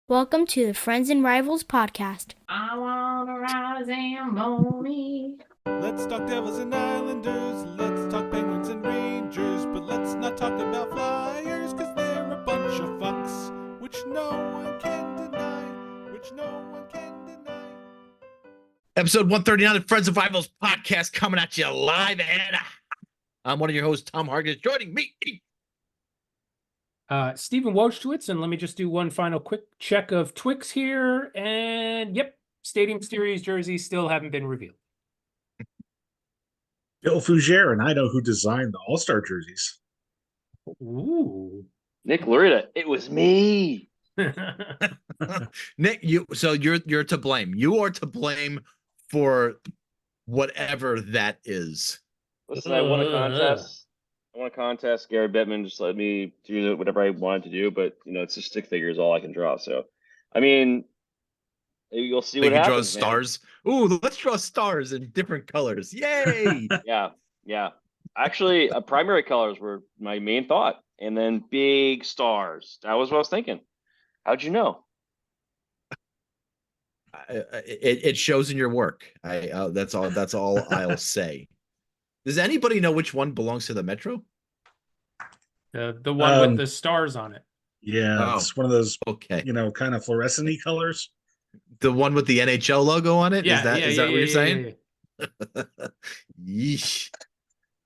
Welcome to the Friends and Rivals podcast. I wanna ride a Zamboni. Let's talk Devils and Islanders, let's talk Penguins and Rangers, but let's not talk about Flyers, cause they're a bunch of fucks, which no one can deny. Episode 139 of Friends and Rivals podcast coming at you live, and I'm one of your hosts, Tom Hargis. Joining me, Stephen Wojtowicz, and let me just do one final quick check of Twix here. And yep, Stadium Series jerseys still haven't been revealed. Bill Fougere, and I know who designed the All-Star jerseys. Ooh. Nick Lurita, it was me. Nick. You're to blame. You are to blame for whatever that is. Listen, I won a contest. Gary Bettman just let me do whatever I wanted to do, but it's just stick figures, all I can draw. So, I mean, you'll see what happens. Draw stars. Ooh, let's draw stars in different colors. Yay! yeah. Actually, primary colors were my main thought, and then big stars. That was what I was thinking. How'd you know? It shows in your work. That's all I'll say. Does anybody know which one belongs to the Metro? The one with the stars on it. Yeah, It's one of those, okay, kind of fluorescent-y colors. The one with the NHL logo on it? Yeah, is that what you're saying? Yeah. Yeesh.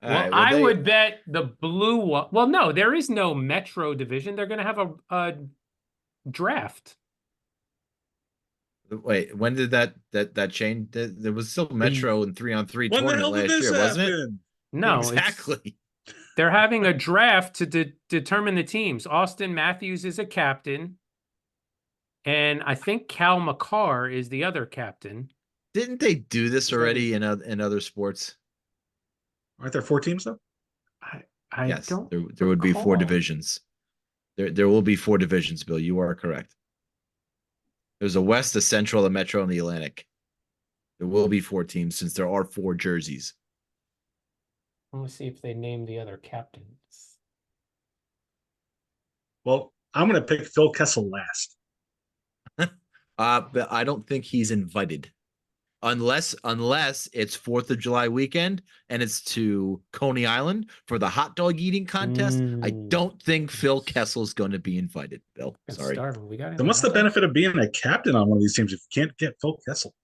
I would bet the blue one. Well, no, there is no Metro division. They're going to have a draft. Wait, when did that change? There was still Metro and 3-on-3 tournament last year, wasn't it? No, exactly. They're having a draft to determine the teams. Austin Matthews is a captain, and I think Cal McCarr is the other captain. Didn't they do this already in other sports? Aren't there 4 teams though? I yes, don't. There would be 4 divisions. There will be 4 divisions, Bill. You are correct. There's a West, a Central, a Metro, and the Atlantic. There will be 4 teams since there are 4 jerseys. Let me see if they name the other captains. Well, I'm going to pick Phil Kessel last. But I don't think he's invited. Unless it's 4th of July weekend and it's to Coney Island for the hot dog eating contest. I don't think Phil Kessel's going to be invited, Bill. Sorry. Then what's the benefit of being a captain on one of these teams if you can't get Phil Kessel?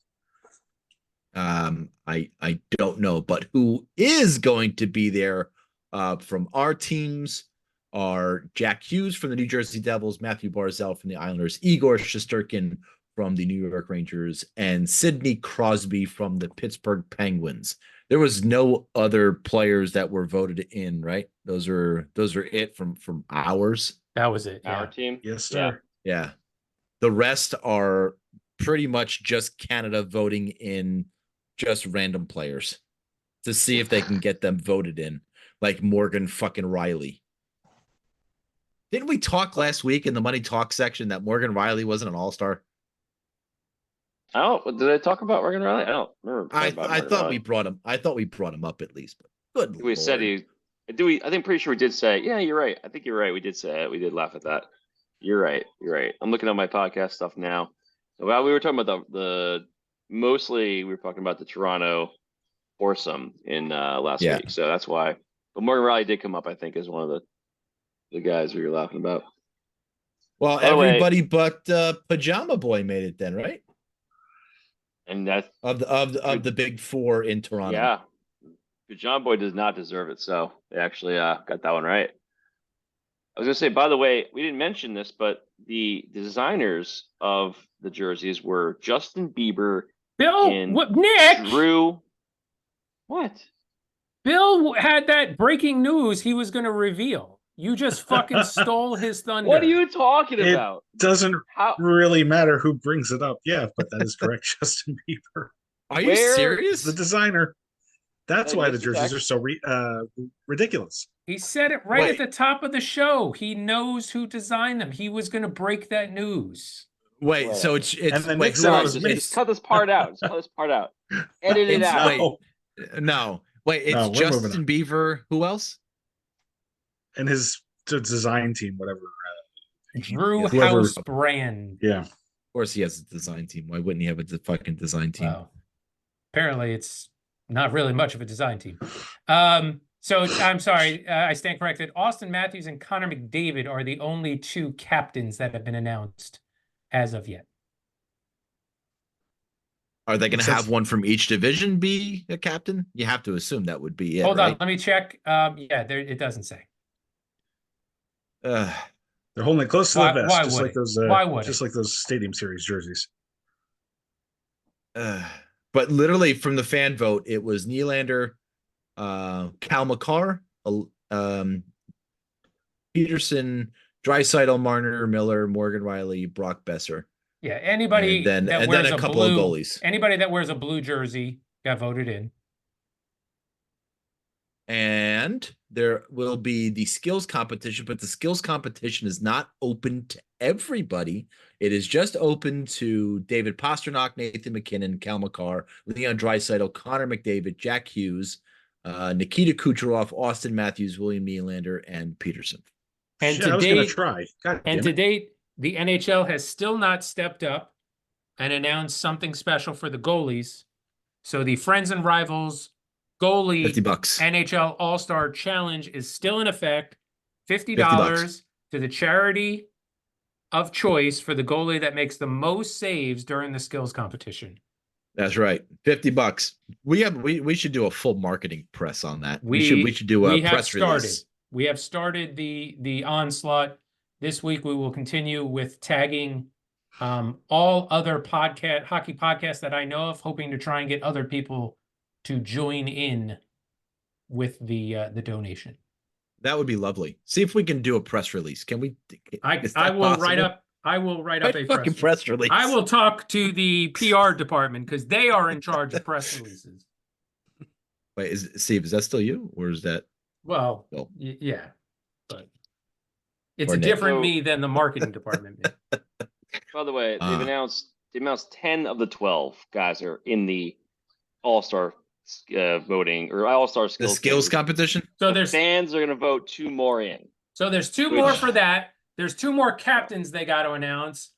I don't know, but who is going to be there from our teams are Jack Hughes from the New Jersey Devils, Matthew Barzal from the Islanders, Igor Shesterkin from the New York Rangers, and Sidney Crosby from the Pittsburgh Penguins. There was no other players that were voted in, right? Those are it from ours. That was it. Our team. Yes, sir. Yeah. The rest are pretty much just Canada voting in just random players to see if they can get them voted in, like Morgan fucking Riley. Didn't we talk last week in the Money Talk section that Morgan Riley wasn't an all-star? Did I talk about Morgan Riley? I don't remember. I thought we brought him. I thought we brought him up at least. But good. We Lord. said he. Do we? I think pretty sure we did say. Yeah, you're right. I think you're right. We did say it. We did laugh at that. You're right. I'm looking at my podcast stuff now. Well, we were talking about the mostly we were talking about the Toronto foursome in last week, so that's why. But Morgan Riley did come up, I think, as one of the guys we were laughing about. Well, everybody but Pajama Boy made it then, right? And that's of the big 4 in Toronto. Yeah, John Boy does not deserve it, so they actually got that one right. I was gonna say, by the way, we didn't mention this, but the designers of the jerseys were Justin Bieber, Nick, Drew. What? Bill had that breaking news he was going to reveal. You just fucking stole his thunder. What are you talking about? It doesn't really matter who brings it up. Yeah, but that is correct. Justin Bieber. Are you serious? The designer. That's why the jerseys are so ridiculous. He said it right at the top of the show. He knows who designed them. He was going to break that news. Wait, so it's and then wait, just cut this part out. Edit it out. It's Justin Bieber. Who else? And his design team, whatever. Drew Yeah, whoever- House Brand. Yeah. Of course, he has a design team. Why wouldn't he have a fucking design team? Wow. Apparently, it's not really much of a design team. So I'm sorry, I stand corrected. Austin Matthews and Connor McDavid are the only two captains that have been announced as of yet. Are they going to Makes sense. have one from each division be a captain? You have to assume that would be it. Hold on, right? let me check. Yeah, there it doesn't say. Uh, They're holding it close to Why- the vest, why just would like it? those. Why would just it? like those Stadium Series jerseys. but literally from the fan vote, it was Nylander, Cal McCarr, Peterson, Draisaitl, Marner, Miller, Morgan Riley, Brock Besser. Yeah, anybody And then wears a a couple of blue, goalies. anybody that wears a blue jersey got voted in. And there will be the skills competition, but the skills competition is not open to everybody. It is just open to David Pastrnak, Nathan McKinnon, Cal McCarr, Leon Draisaitl, Connor McDavid, Jack Hughes, Nikita Kucherov, Austin Matthews, William Nylander, and Peterson. And Shit, to I was going date, to try. God and damn to it. date, the NHL has still not stepped up and announced something special for the goalies. So the Friends and Rivals goalie $50. NHL All-Star Challenge is still in effect. $50 $50 to the charity of choice for the goalie that makes the most saves during the skills competition. That's right. $50. We should do a full marketing press on that. We should do a press release. We have started the onslaught. This week we will continue with tagging all other hockey podcasts that I know of, hoping to try and get other people to join in with the donation. That would be lovely. See if we can do a press release. Can we? I will write up a fucking press release. I will talk to the PR department because they are in charge of press releases. Wait, Steve, is that still you, or is that? Well, Well. yeah, but it's Or a Nick. different So- me than the marketing department. Me. By the way, they've announced 10 of the 12 guys are in the All-Star voting or All-Star The skills. skills competition? So The there's fans are going to vote 2 more in. there's 2 Which- more for that. There's 2 more captains they got to announce.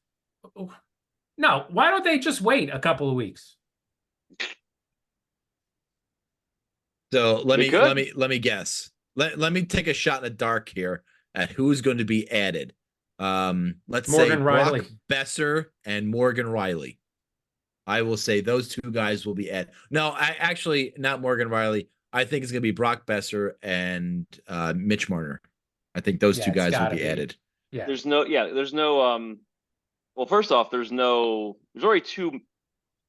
No, why don't they just wait a couple of weeks? So let They me could. let me guess. Let me take a shot in the dark here at who's going to be added. Let's say Morgan Riley. Brock Besser and Morgan Riley. I will say those 2 guys will be added. No, I actually not Morgan Riley. I think it's going to be Brock Besser and Mitch Marner. I think those Yeah, 2 it's guys will gotta be be. added. Yeah. There's no well, first off, there's already 2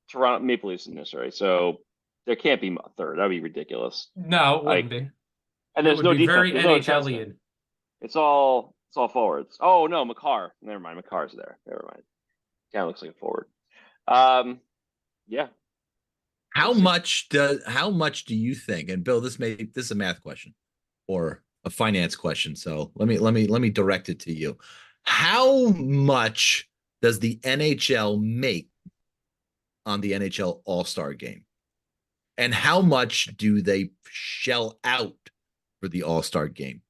Toronto Maple Leafs in this, right? So there can't be a third. That'd be ridiculous. No, it wouldn't be. And It there's would no be very defense. There's no NHL-ian. defenseman. It's all forwards. Oh no, McCarr. Never mind. McCarr's there. Never mind. Kind of looks like a forward. Yeah. How much do you think? And Bill, this is a math question or a finance question. So let me direct it to you. How much does the NHL make on the NHL All-Star game? And how much do they shell out for the All-Star game?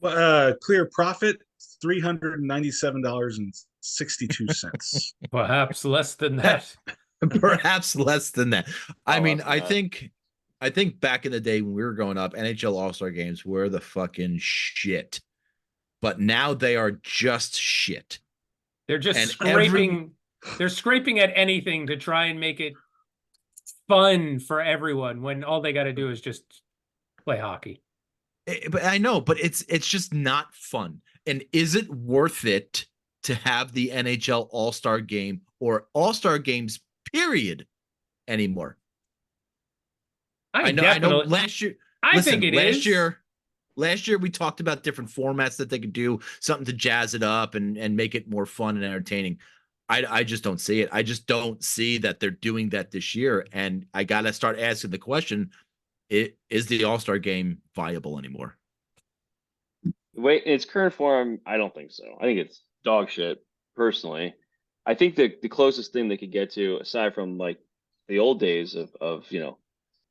Clear profit $397.62. Perhaps less than that. Perhaps less than that. I mean, less than I think back in the day when we were growing up, NHL All-Star games were the fucking shit. But now they are just shit. They're just And scraping. They're scraping at anything to try and make it fun for everyone. When all they got to do is just play hockey. But I know, but it's just not fun. And is it worth it to have the NHL All-Star game or All-Star games period anymore? I know last year. I think it last is. Last year we talked about different formats that they could do, something to jazz it up and make it more fun and entertaining. I just don't see it. I just don't see that they're doing that this year. And I gotta start asking the question: is the All-Star game viable anymore? Wait, in its current form, I don't think so. I think it's dog shit, personally. I think the closest thing they could get to, aside from like the old days of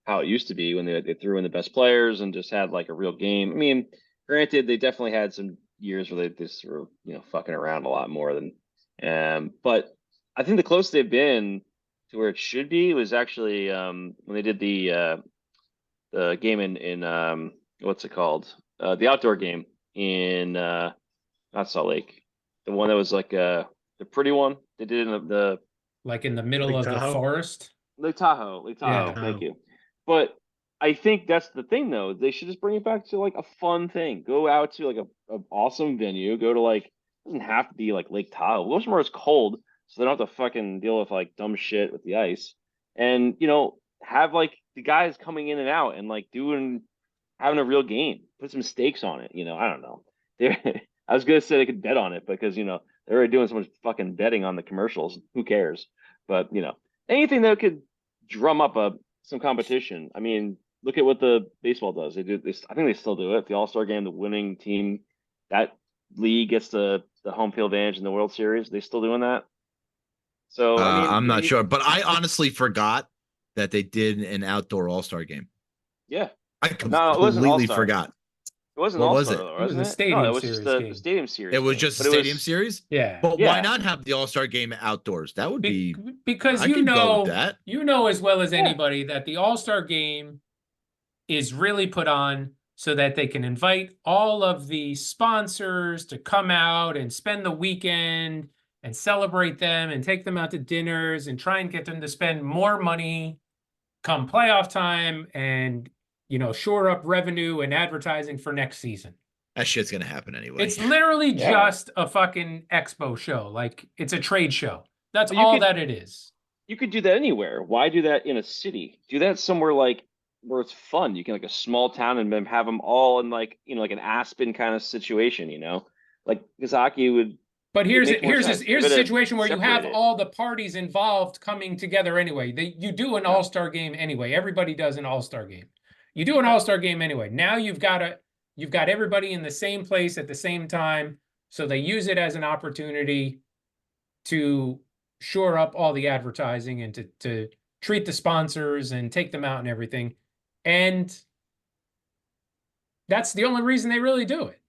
how it used to be when they threw in the best players and just had like a real game. I mean, granted, they definitely had some years where they just were, fucking around a lot more than, but I think the closest they've been to where it should be was actually, when they did the game in what's it called? The outdoor game in, not Salt Lake, the one that was like, the pretty one they did in the Like in the middle Lake of the Tahoe? forest. Lake Tahoe, Yeah. thank you. But I think that's the thing, though. They should just bring it back to like a fun thing. Go out to like a awesome venue. Go to like, it doesn't have to be like Lake Tahoe. Most more it's cold, so they don't have to fucking deal with like dumb shit with the ice. And have like the guys coming in and out and like having a real game. Put some stakes on it. I don't know. I was gonna say they could bet on it because they're already doing so much fucking betting on the commercials. Who cares? But anything that could drum up some competition. I mean, look at what the baseball does. They do this. I think they still do it. The All-Star game, the winning team, that league gets the home field advantage in the World Series. They still doing that. So I mean, I'm not sure, but I honestly forgot that they did an outdoor All-Star game. Yeah, I No, it wasn't completely All-Star. forgot. It wasn't What All-Star, was it? though, It was wasn't a it? stadium No, it was just series the game. stadium series. It was game. just a But it stadium was- series. Yeah. But Yeah. why not have the All-Star game outdoors? That would be. Because I could go with that. you know as well as Yeah. anybody that the All-Star game is really put on so that they can invite all of the sponsors to come out and spend the weekend and celebrate them and take them out to dinners and try and get them to spend more money come playoff time and shore up revenue and advertising for next season. That shit's gonna happen anyway. It's literally Yeah. just a fucking expo show. Like it's a trade show. That's But you all could- that it is. You could do that anywhere. Why do that in a city? Do that somewhere like where it's fun. You can like a small town and then have them all in like like an Aspen kind of situation. Like because hockey would. But It here's makes more here's sense. a Give it a- situation where you have separate it. all the parties involved coming together anyway. You do an Yeah. all-star game anyway. Everybody does an all-star game. You do an all-star game anyway. Now you've got everybody in the same place at the same time, so they use it as an opportunity to shore up all the advertising and to treat the sponsors and take them out and everything. And that's the only reason they really do it.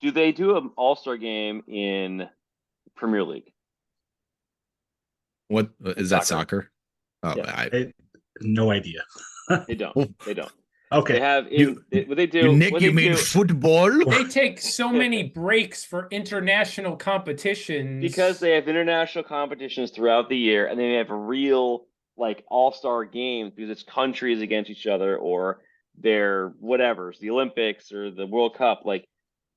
Do they do an All-Star game in Premier League? What is that? Soccer. Soccer? Oh, Yeah. No idea. They don't. They don't. Okay. They have what they do. you Nick, what you they mean do- football? They take so many breaks for international competitions because they have international competitions throughout the year, and they have a real like all-star games because it's countries against each other or their whatever's the Olympics or the World Cup, like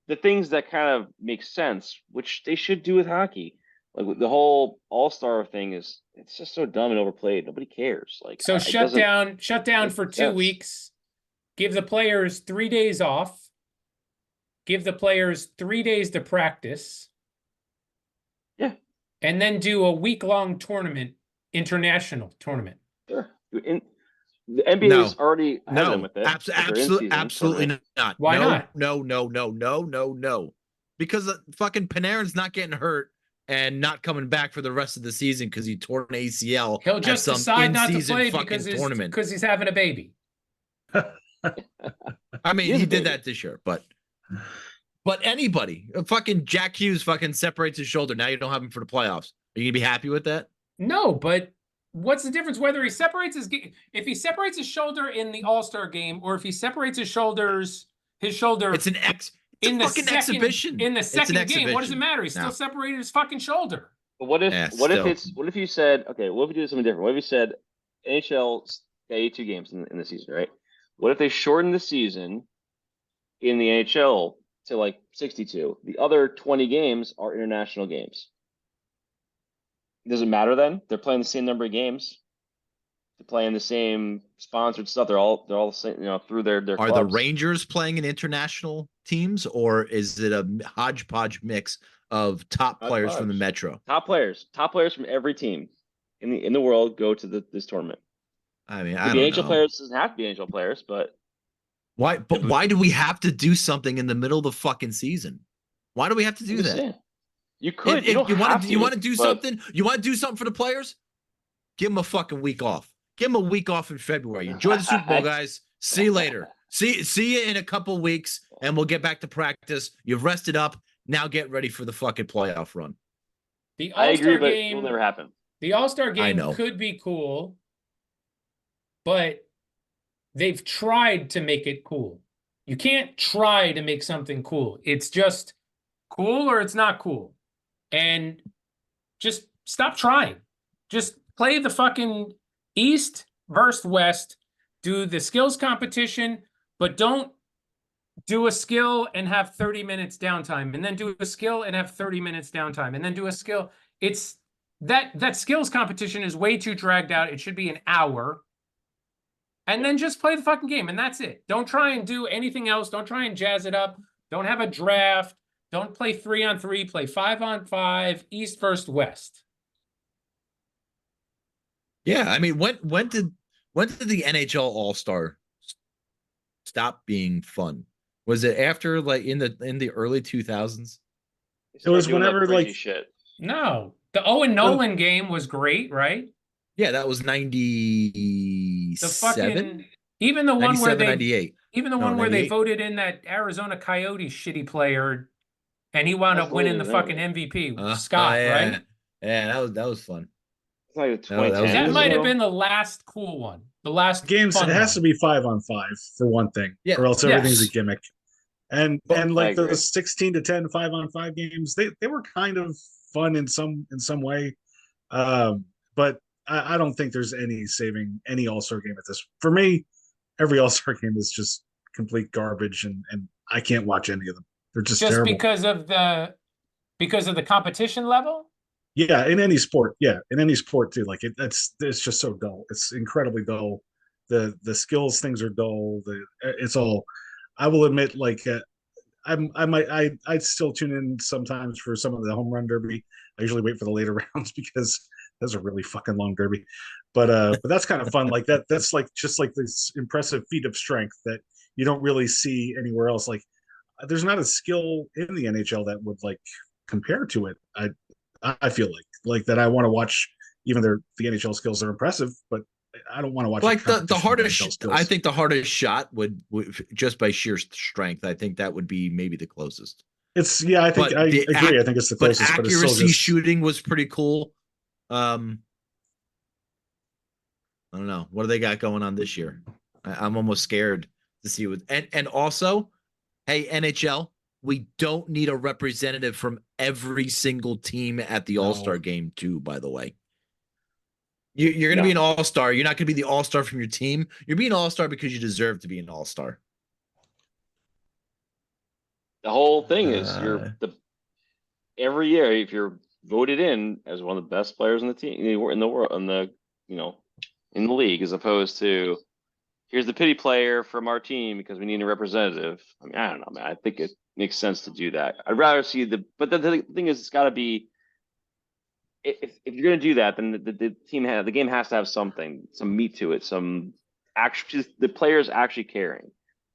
the things that kind of make sense, which they should do with hockey. Like the whole all-star thing it's just so dumb and overplayed. Nobody cares. Like So it shut doesn't down make for 2 sense. weeks. Give the players 3 days off. Give the players 3 days to practice. Yeah. And then do a week-long tournament, international tournament. Sure. The NBA's already ahead of them No, with it. with their absolutely, in-season absolutely tournament. not. Why not? No. Because fucking Panarin's not getting hurt and not coming back for the rest of the season because he tore an ACL. He'll at just some decide not to in-season play fucking tournament. because he's having a baby. I mean, He is he a did baby. that this year, but anybody, fucking Jack Hughes fucking separates his shoulder. Now you don't have him for the playoffs. Are you gonna be happy with that? No, but what's the difference whether he separates if he separates his shoulder in the All-Star game or if he separates his shoulder It's an in the fucking second, exhibition. in the It's an second game? What does it exhibition. matter? He No. still separated his fucking shoulder. But what if Yeah, what if you said, okay, what if we do something different? What if you said NHL got 82 games in the season, right? What if they shorten the season in the NHL to like 62? The other 20 games are international games. Does it matter then? They're playing the same number of games. They're playing the same sponsored stuff. They're all the same, through their Are the clubs. Rangers playing in international teams, or is it a hodgepodge mix of top players from the Hodgepodge. Metro? top players from every team in the world go to this tournament. I mean, The I don't NHL know. players doesn't have to be NHL players, but Why? But why do we have to do something in the middle of the fucking season? Why do we have to do I'm just that? saying. You could. If you don't you have want to, you want to do but something. You want to do something for the players. Give them a fucking week off. Give them a week off in February. Enjoy the Super Bowl, guys. See you later. See you in a couple weeks, and we'll get back to practice. You've rested up. Now get ready for the fucking playoff run. The I agree, All-Star but it game will never happen. The All-Star game know. could be cool, but they've tried to make it cool. You can't try to make something cool. It's just cool or it's not cool. And just stop trying. Just play the fucking East versus West. Do the skills competition, but don't do a skill and have 30 minutes downtime, and then do a skill and have 30 minutes downtime, and then do a skill. It's that skills competition is way too dragged out. It should be an hour. And then just play the fucking game, and that's it. Don't try and do anything else. Don't try and jazz it up. Don't have a draft. Don't play 3-on-3. Play 5-on-5, East versus West. Yeah, I mean, when did the NHL All-Star stop being fun? Was it after, like, in the early 2000s? It was whenever, like, shit. No. The Owen Nolan game was great, right? Yeah, that was 97. The fucking even the one where 98. Even the No, one where they 98. voted in that Arizona Coyotes shitty player, and he wound That's up winning the later, fucking MVP. Oh, Scott, yeah. right? Yeah, that was fun. It's like that was 2010. That good. might have been the last cool one. The last games, fun it has one. to be 5-on-5 for one thing, Yeah. or else everything's Yes. a gimmick. And I like agree. the 16-10 5-on-5 games, they were kind of fun in some way, but I don't think there's any saving any All-Star game at this. For me, every All-Star game is just complete garbage, and I can't watch any of them. They're just terrible. because of the competition level. Yeah, in any sport. Yeah, in any sport too. Like it's just so dull. It's incredibly dull. The skills things are dull. It's all. I will admit, like I'd still tune in sometimes for some of the home run derby. I usually wait for the later rounds because those are really fucking long derby. But that's kind of fun. Like that's like just like this impressive feat of strength that you don't really see anywhere else. Like there's not a skill in the NHL that would like compare to it. I feel like that I want to watch, even though the NHL skills are impressive, but I don't want to watch Like the NHL hardest, skills. I think the hardest shot would just by sheer strength. I think that would be maybe the closest. It's I think But I the agree. I think it's the But closest. But it's accuracy still just, shooting was pretty cool. I don't know. What do they got going on this year? I'm almost scared to see what. And also, hey NHL, we don't need a representative from every single team at the All-Star game too. By the way, you're going to be an All-Star. You're not going to be the All-Star from your team. You're being an All-Star because you deserve to be an All-Star. The whole thing is every year if you're voted in as one of the best players in the team in the world in the league, as opposed to here's the pity player from our team because we need a representative. I mean, I don't know, man. I think it makes sense to do that. I'd rather see but the thing is, it's got to be. If you're going to do that, then the game has to have some meat to it, some actually the players actually caring.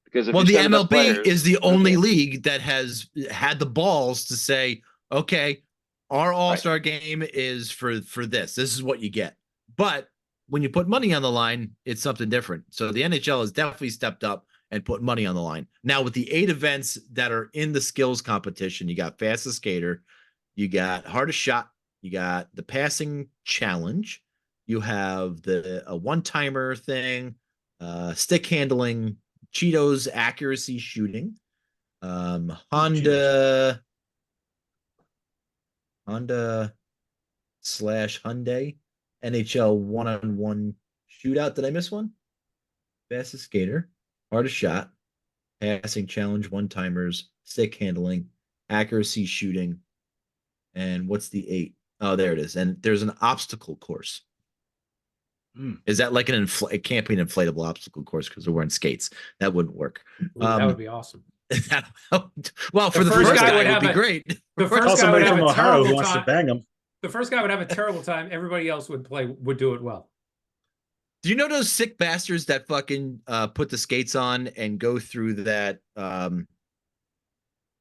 Because if the MLB MLB is the only league that has had the balls to say, okay, our All-Star game is for this. This is what you get. But when you put money on the line, it's something different. So the NHL has definitely stepped up and put money on the line. Now with the 8 events that are in the skills competition, you got fastest skater, you got hardest shot, you got the passing challenge, you have a one-timer thing, stick handling, Cheetos accuracy shooting, Honda / Hyundai NHL 1-on-1 shootout. Did I miss one? Fastest skater, hardest shot, passing challenge, one-timers, stick handling, accuracy shooting, and what's the 8? Oh, there it is. And there's an obstacle course. Is that like it can't be an inflatable obstacle course because we're wearing skates. That wouldn't work. Ooh, that would be awesome. Well, for the first guy it would be great. The first call guy would somebody have from a Ohio who terrible wants to time. bang them. The first guy would have a terrible time. Everybody else would do it well. Do you know those sick bastards that fucking put the skates on and go through that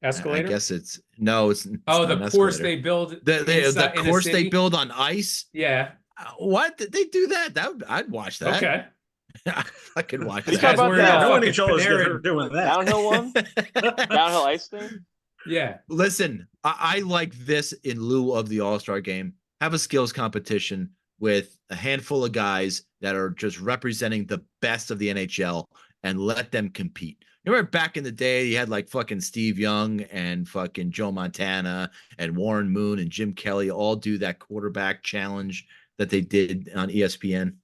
Escalator? I guess it's the course they build the course they build on ice. Yeah. What did they do that? I'd watch that. Okay. I can watch Are you that. talking about wearing that? a No fucking NHLers get Panarin. hurt doing that. Downhill one? Downhill ice thing? Yeah. Listen, I like this in lieu of the All-Star game. Have a skills competition with a handful of guys that are just representing the best of the NHL and let them compete. You remember back in the day, you had like fucking Steve Young and fucking Joe Montana and Warren Moon and Jim Kelly all do that quarterback challenge that they did on ESPN.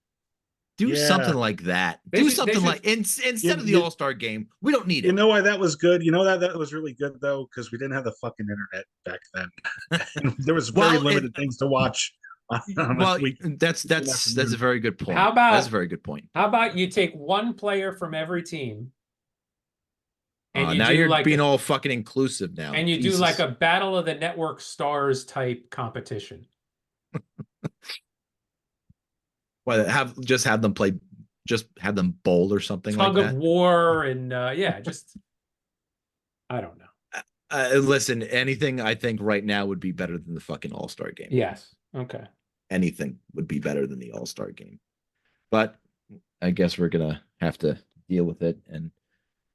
Do Yeah. something like that. They Do should- something they should- like instead of the You- All-Star game. We don't need You it. know why that was good? You know that was really good though, because we didn't have the fucking internet back then. There was very Well, limited things to watch. On Well, a week. that's a very good point. How about- that's a very good point. How about you take one player from every team and you Now do you're like being a, all fucking inclusive now. and you do Jesus. like a Battle of the Network Stars type competition. Well, have them play, just have them bowl or something Tug like of that. war and yeah, just I don't know. Listen, anything I think right now would be better than the fucking All-Star game. Yes. Okay. Anything would be better than the All-Star game. But I guess we're gonna have to deal with it, and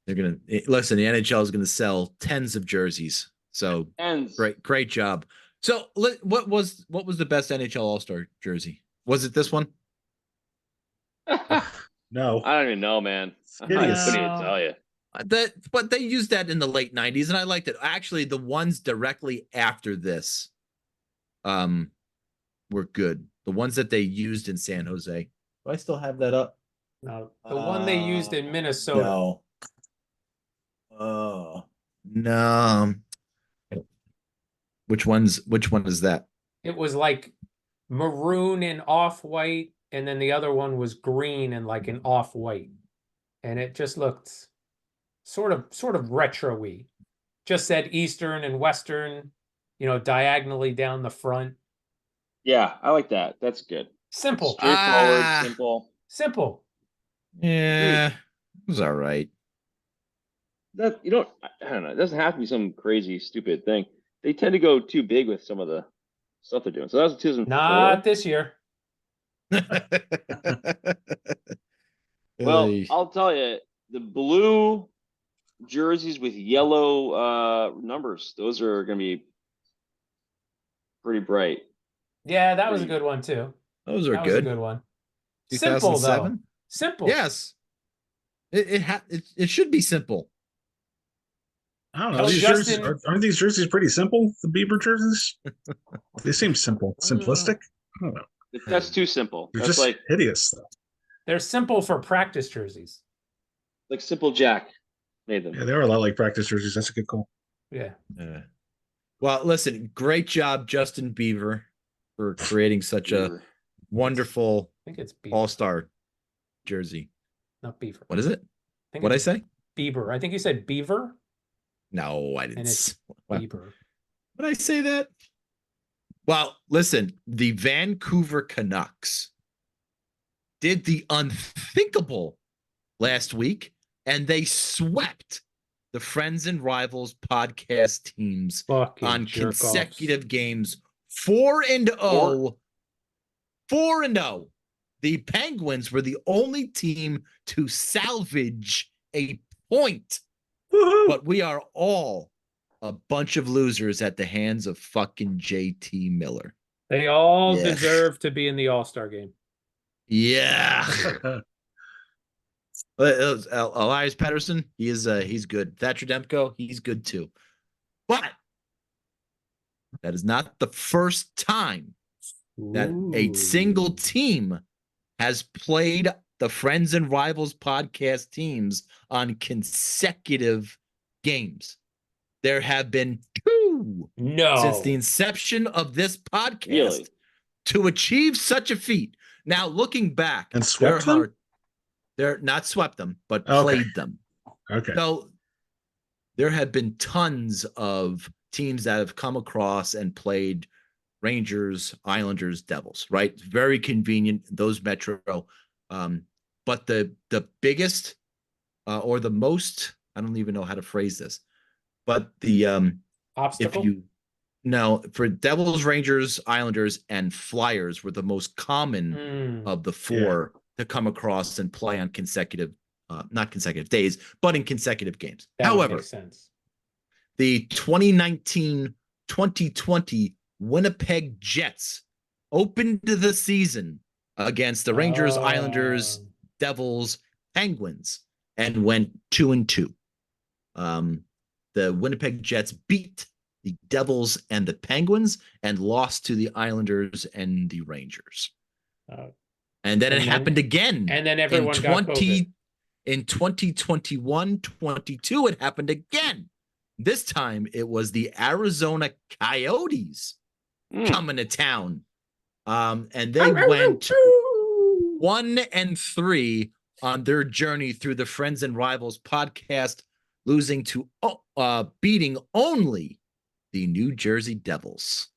they're gonna listen. The NHL is gonna sell tens of jerseys. So Ends. great job. So what was the best NHL All-Star jersey? Was it this one? No. I don't even know, man. I Hideous. couldn't even tell you. But they used that in the late 90s, and I liked it. Actually, the ones directly after this were good. The ones that they used in San Jose. Do I still have that up? No, the one they used in Minnesota. No. Oh no. Which one is that? It was like maroon and off-white, and then the other one was green and like an off-white. And it just looked sort of retro-y. Just said Eastern and Western, diagonally down the front. Yeah, I like that. That's good. Simple. Straightforward, simple. Simple. Yeah, it was all right. That I don't know. It doesn't have to be some crazy, stupid thing. They tend to go too big with some of the stuff they're doing. So that was 2004. Not this year. Well, Oy. I'll tell you, the blue jerseys with yellow numbers, those are going to be pretty bright. Yeah, that was a good one too. Those are That was a good. good one. Simple though. 2007? Simple. Yes. It should be simple. I don't know. Tell These Justin- jerseys, aren't these jerseys pretty simple? The Bieber jerseys? They seem simple, simplistic. I don't know. That's too simple. They're That's just like hideous, though. They're simple for practice jerseys. Simple Jack made them. Yeah, they are a lot like practice jerseys. That's a good call. Yeah. Well, listen, great job, Justin Bieber, for creating such a wonderful I think it's Bieber, all-star jersey. not Beaver. What is it? think What'd I it's say? Bieber. I think you said Beaver No, I didn't. and it's What? Bieber. Did I say that? Well, listen, the Vancouver Canucks did the unthinkable last week, and they swept the Friends and Rivals podcast teams Fucking on jerk-offs. consecutive games. 4-0. 4-0. The Penguins were the only team to salvage a point, Woohoo! but we are all a bunch of losers at the hands of fucking JT Miller. They all Yeah. deserve to be in the All-Star game. Yeah. Elias Pettersson, he's good. Thatcher Demko, he's good too. But that is not the first time that a single team has played the Friends and Rivals podcast teams on consecutive games. There have been two No. since the inception of this podcast Really? to achieve such a feat. Now, looking back, And swept them? They're not swept them, but Okay. played them. Okay. So there have been tons of teams that have come across and played Rangers, Islanders, Devils, right? It's very convenient, those Metro. But the biggest or the most, I don't even know how to phrase this, but the Obstacle? for Devils, Rangers, Islanders, and Flyers were the most common Mm. of the four to come across and play on consecutive, not consecutive days, but in consecutive games. That would However, make sense. the 2019-2020 Winnipeg Jets opened the season against the Rangers, Islanders, Devils, Penguins, and went 2-2. The Winnipeg Jets beat the Devils and the Penguins and lost to the Islanders and the Rangers. And then it happened again. And then everyone got COVID. In 2021-22, it happened again. This time it was the Arizona Coyotes coming to town. And they went 1-3 on their journey through the Friends and Rivals podcast, losing to beating only the New Jersey Devils.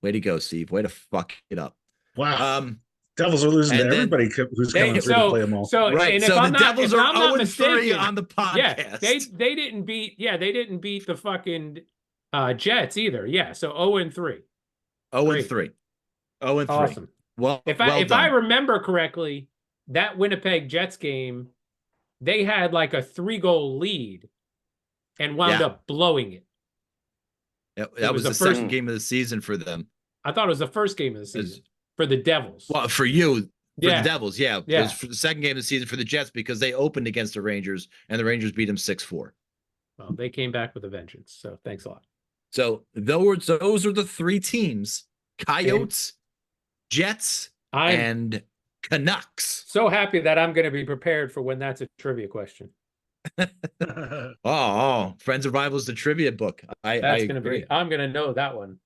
Way to go, Steve. Way to fuck it up. Wow. Devils are losing to everybody who's coming through to play them all. Right. So the Devils are 0-3 on the podcast. Yeah, they didn't beat the fucking Jets either. Yeah, so 0-3. 0-3. 0-3. Awesome. Well, if I remember correctly, that Winnipeg Jets game, they had like a 3-goal lead and wound up blowing it. That was the second game of the season for them. I thought it was the first game of the season for the Devils. Well, for you, the Devils, It was for the second game of the season for the Jets because they opened against the Rangers and the Rangers beat them 6-4. Well, they came back with a vengeance. So thanks a lot. So those are the three teams: Coyotes, Jets, and Canucks. So happy that I'm going to be prepared for when that's a trivia question. Friends and Rivals, the trivia book. I'm going to know that one.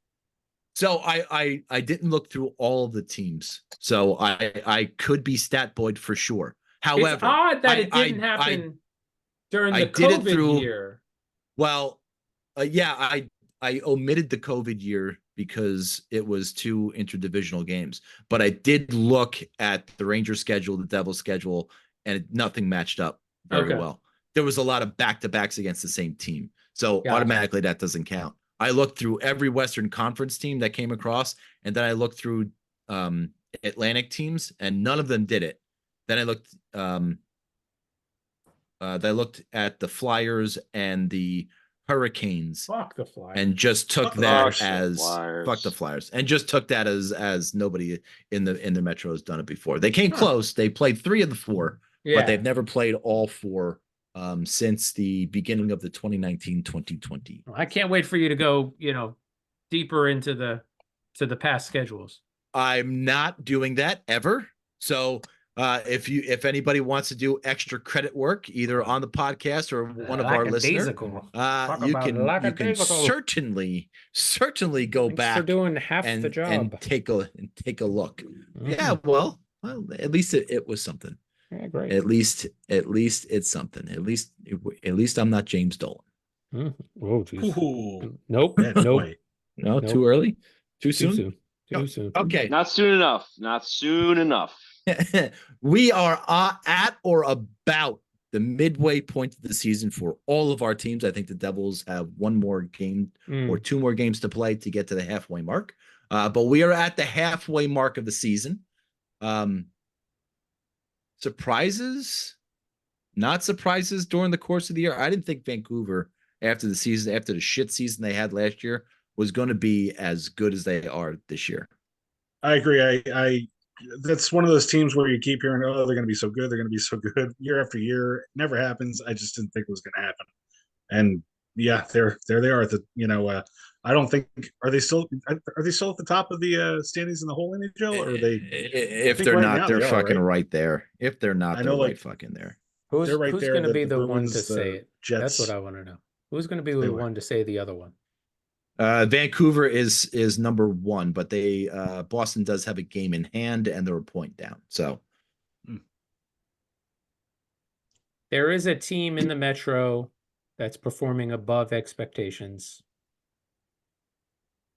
So I didn't look through all of the teams, so I could be stat boyed for sure. However, it's odd that it didn't happen during the COVID year. Well, I omitted the COVID year because it was 2 interdivisional games, but I did look at the Rangers schedule, the Devils schedule, and nothing matched up very well. There was a lot of back-to-backs against the same team, so automatically that doesn't count. I looked through every Western Conference team that came across, and then I looked through Atlantic teams, and none of them did it. Then I looked at the Flyers and the Hurricanes. Fuck the Flyers. And just took that as fuck the Flyers, and just took that as nobody in the Metro has done it before. They came close. They played 3 of the 4, but they've never played all 4. Since the beginning of the 2019-2020. I can't wait for you to go, deeper into the past schedules. I'm not doing that ever. So if anybody wants to do extra credit work, either on the podcast or one of our listeners, you can certainly go back for doing half the job and take a look. Mm-hmm. Yeah, well, at least it was something. Yeah, great. At least it's something. At least I'm not James Dolan. Oh, nope. Nope. No, too early. Too soon. Too soon. Okay. Not soon enough. Not soon enough. We are at or about the midway point of the season for all of our teams. I think the Devils have 1 more game or 2 more games to play to get to the halfway mark. But we are at the halfway mark of the season. Surprises, not surprises during the course of the year. I didn't think Vancouver, after the shit season they had last year, was going to be as good as they are this year. I agree. I that's one of those teams where you keep hearing, they're going to be so good. They're going to be so good year after year. It never happens. I just didn't think it was going to happen. And yeah, there they are. I don't think are they still at the top of the standings in the whole NHL? Or are they? If they're not, they're fucking right there. If they're not, they're right fucking there. Who's right there. Going to be the one to say it? Jets. That's what I want to know. Who's going to be the one to say the other one? Vancouver is number 1, but Boston does have a game in hand and they're a point down. So there is a team in the Metro that's performing above expectations.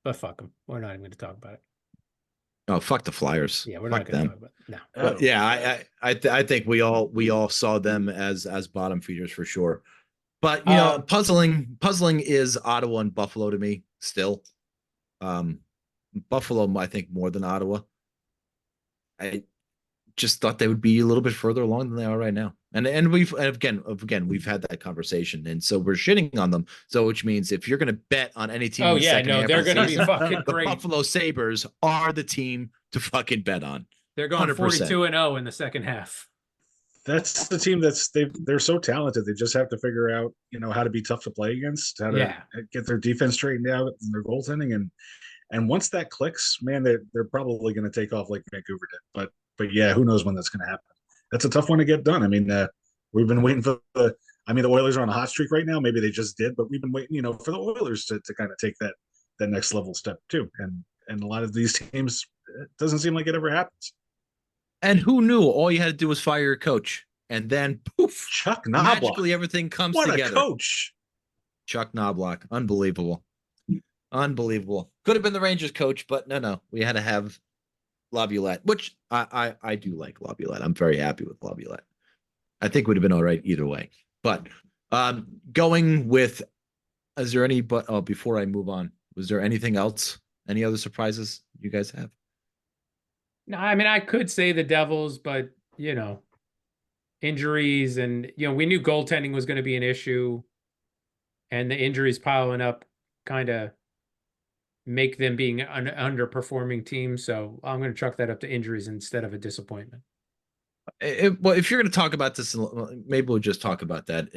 But fuck them. We're not even going to talk about it. Oh, fuck the Flyers. Yeah, we're not going to talk about it. No. Yeah, I think we all saw them as bottom feeders for sure. But puzzling is Ottawa and Buffalo to me still. Buffalo, I think, more than Ottawa. just thought they would be a little bit further along than they are right now. And we've we've had that conversation, and so we're shitting on them. So which means if you're going to bet on any team, Oh in the yeah, second no, half they're of the going to be season, fucking the great. Buffalo Sabres are the team to fucking bet on. They're going 100%. 42-0 in the second half. That's the team they're so talented. They just have to figure out, how to be tough to play against, how to Yeah. get their defense straightened out and their goaltending. And once that clicks, man, they're probably going to take off like Vancouver did. But yeah, who knows when that's going to happen. That's a tough one to get done. I mean, we've been waiting for the Oilers are on a hot streak right now. Maybe they just did, but we've been waiting, for the Oilers to kind of take that next level step too. And a lot of these teams, it doesn't seem like it ever happens. And who knew? All you had to do was fire your coach, and then poof, Chuck Knobloch. magically everything comes what together. A coach! Chuck Knobloch, unbelievable, unbelievable. Could have been the Rangers coach, but no, we had to have Laviolette, which I do like Laviolette. I'm very happy with Laviolette. I think would have been all right either way. But going with, is there any? But before I move on, was there anything else? Any other surprises you guys have? No, I mean, I could say the Devils, but, injuries and, we knew goaltending was going to be an issue, and the injuries piling up kind of make them being an underperforming team. So I'm going to chalk that up to injuries instead of a disappointment. Well, if you're going to talk about this, maybe we'll just talk about that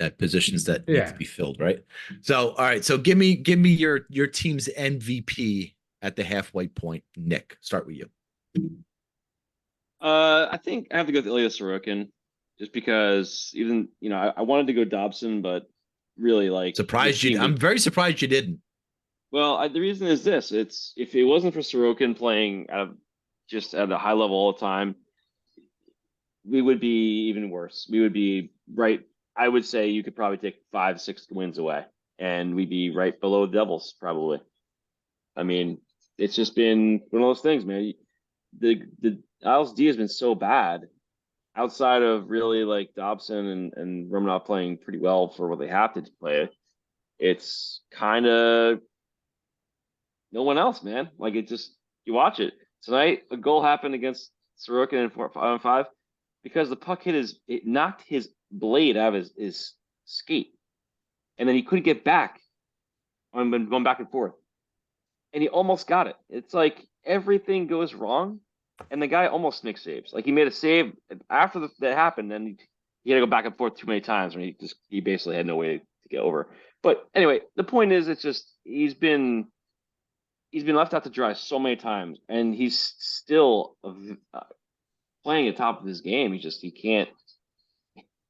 at positions that need to be filled, right? So, all right. So give me your team's MVP at the halfway point. Nick, start with you. I think I have to go with Ilya Sorokin, just because even I wanted to go Dobson, but really surprised you. I'm very surprised you didn't. Well, the reason is this: it's if it wasn't for Sorokin playing at a high level all the time, we would be even worse. We would be right. I would say you could probably take 5-6 wins away, and we'd be right below the Devils probably. I mean, it's just been one of those things, man. The Isles D has been so bad, outside of really Dobson and Romanov playing pretty well for what they have to play. It's kind of no one else, man. You watch it tonight. A goal happened against Sorokin in 5-on-5 because the puck it knocked his blade out of his skate, and then he couldn't get back. I've been going back and forth, and he almost got it. It's like everything goes wrong, and the guy almost makes saves. He made a save after that happened, and he had to go back and forth too many times, and he basically had no way to get over. But anyway, the point is, it's just he's been left out to dry so many times, and he's still playing at top of his game. He can't.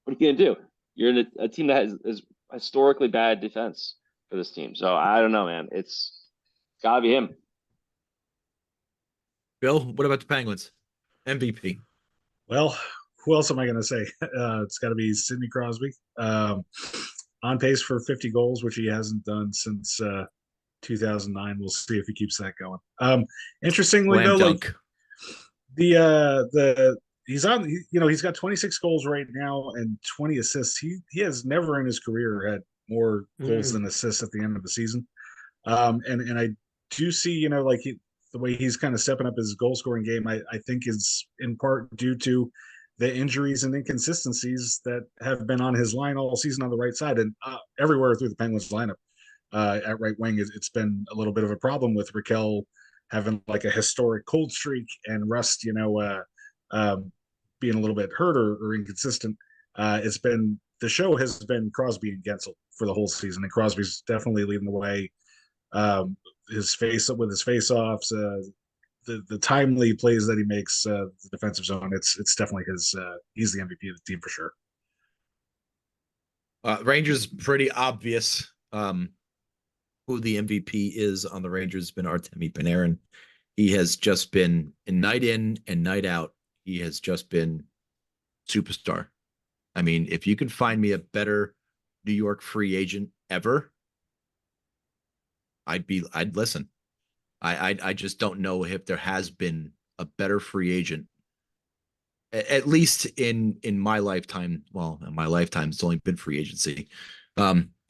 What are you gonna do? You're in a team that is historically bad defense for this team. So I don't know, man. It's gotta be him. Bill, what about the Penguins? MVP. Well, who else am I going to say? It's got to be Sidney Crosby. On pace for 50 goals, which he hasn't done since 2009. We'll see if he keeps that going. Interestingly, Slam though, dunk. He's got 26 goals right now and 20 assists. He has never in his career had more goals than assists at the end of the season. And I do see, the way he's kind of stepping up his goal scoring game, I think is in part due to the injuries and inconsistencies that have been on his line all season on the right side and everywhere through the Penguins lineup. At right wing, it's been a little bit of a problem with Raquel having a historic cold streak and Rust, being a little bit hurt or inconsistent. The show has been Crosby and Gensel for the whole season, and Crosby's definitely leading the way. His face-offs, the timely plays that he makes, the defensive zone. It's definitely his. He's the MVP of the team for sure. Rangers, pretty obvious. Who the MVP is on the Rangers has been Artemi Panarin. He has just been night in and night out. He has just been superstar. I mean, if you can find me a better New York free agent ever, I'd listen. I just don't know if there has been a better free agent, at least in my lifetime. Well, in my lifetime, it's only been free agency.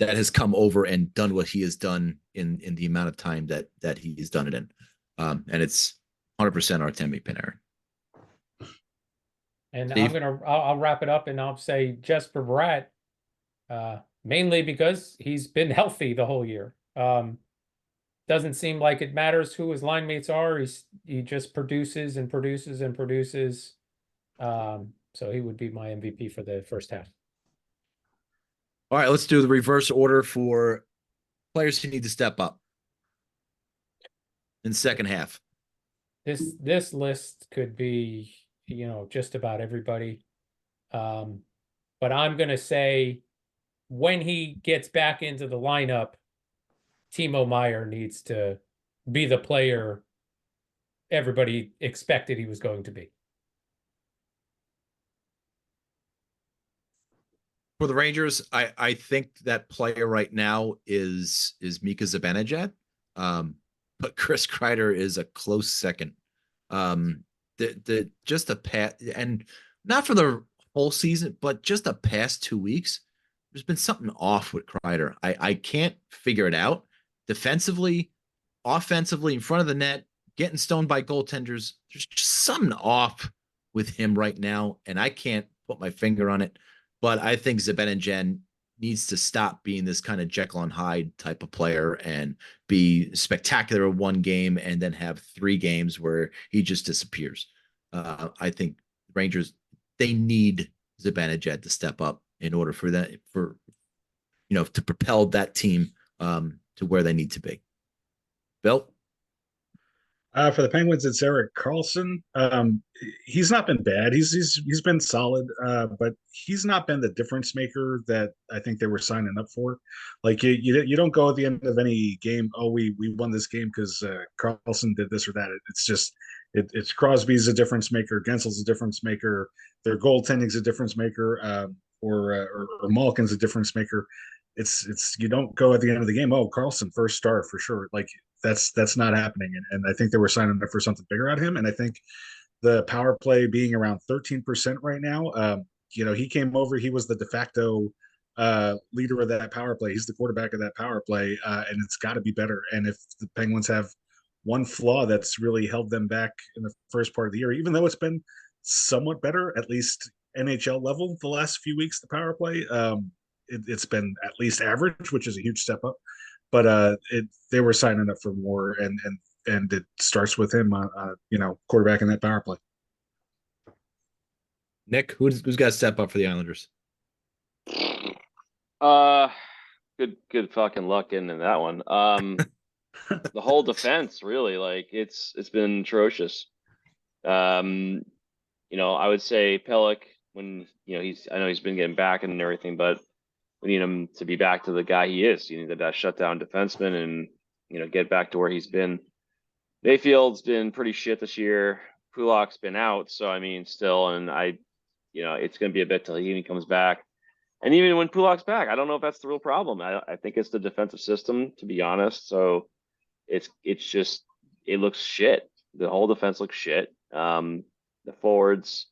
That has come over and done what he has done in the amount of time that he has done it in. And it's 100% Artemi Panarin. And Steve? I'll wrap it up and I'll say Jesper Bratt, mainly because he's been healthy the whole year. Doesn't seem like it matters who his line mates are. He just produces and produces and produces. So he would be my MVP for the first half. All right, let's do the reverse order for players who need to step up in the second half. This list could be, just about everybody. But I'm gonna say when he gets back into the lineup, Timo Meyer needs to be the player everybody expected he was going to be. For the Rangers, I think that player right now is Mika Zibanejad. But Chris Kreider is a close second. Just a pat, and not for the whole season, but just the past 2 weeks, there's been something off with Kreider. I can't figure it out. Defensively, offensively, in front of the net, getting stoned by goaltenders. There's just something off with him right now, and I can't put my finger on it. But I think Zibanejad needs to stop being this kind of Jekyll and Hyde type of player and be spectacular in one game and then have 3 games where he just disappears. I think Rangers, they need Zibanejad to step up in order for that, to propel that team to where they need to be. Bill? For the Penguins, it's Erik Karlsson. He's not been bad. He's been solid, but he's not been the difference maker that I think they were signing up for. Like you don't go at the end of any game, oh, we won this game because Karlsson did this or that. It's just it's Crosby's a difference maker, Gensel's a difference maker, their goaltending's a difference maker, or Malkin's a difference maker. It's you don't go at the end of the game, oh, Karlsson first star for sure. Like that's not happening. And I think they were signing up for something bigger out of him. And I think the power play being around 13% right now, he came over, he was the de facto leader of that power play. He's the quarterback of that power play, and it's got to be better. And if the Penguins have one flaw that's really held them back in the first part of the year, even though it's been somewhat better, at least NHL level the last few weeks, the power play, it's been at least average, which is a huge step up. But they were signing up for more, and it starts with him, quarterback in that power play. Nick, who's got to step up for the Islanders? Good fucking luck into that one. The whole defense, really, like it's been atrocious. I would say Pelech, when I know he's been getting back and everything, but we need him to be back to the guy he is. You need that shutdown defenseman and, get back to where he's been. Mayfield's been pretty shit this year. Kulak's been out. So, still, and it's going to be a bit till he even comes back. And even when Kulak's back, I don't know if that's the real problem. I think it's the defensive system, to be honest. So it looks shit. The whole defense looks shit. The forwards,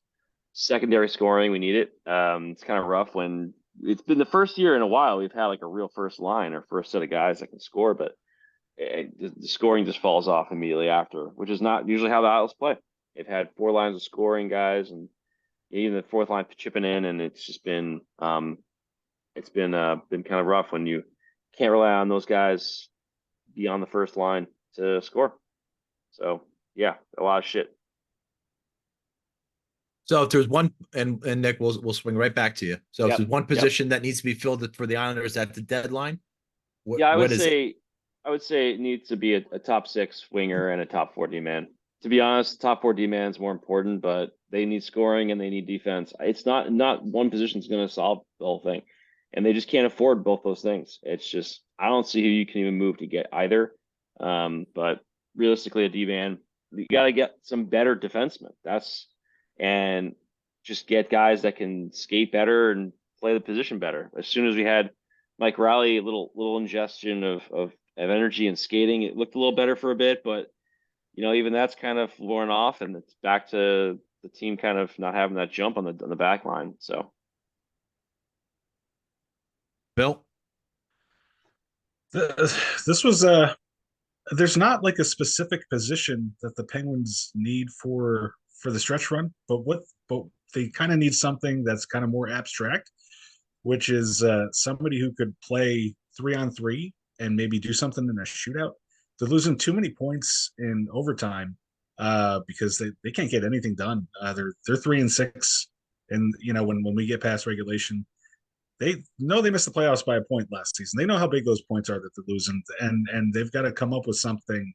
secondary scoring, we need it. It's kind of rough when it's been the first year in a while we've had like a real first line or first set of guys that can score, but the scoring just falls off immediately after, which is not usually how the Isles play. They've had 4 lines of scoring guys and even the 4th line chipping in, and it's just been kind of rough when you can't rely on those guys beyond the first line to score. So yeah, a lot of shit. So if there's one, and Nick, we'll swing right back to you. So if Yep. there's one position that needs to be filled for the Islanders at the deadline, I would say it needs to be a top 6 winger and a top 4 D-man. To be honest, top 4 D-man is more important, but they need scoring and they need defense. It's not one position is going to solve the whole thing, and they just can't afford both those things. It's just I don't see who you can even move to get either. But realistically, a D-man, you got to get some better defensemen. And just get guys that can skate better and play the position better. As soon as we had Mike Riley, a little ingestion of energy and skating, it looked a little better for a bit, but even that's kind of worn off, and it's back to the team kind of not having that jump on the back line. So, Bill, This was there's not like a specific position that the Penguins need for the stretch run, but they kind of need something that's kind of more abstract, which is somebody who could play 3-on-3 and maybe do something in a shootout. They're losing too many points in overtime because they can't get anything done. They're 3-6, and when we get past regulation, they know they missed the playoffs by a point last season. They know how big those points are that they're losing, and they've got to come up with something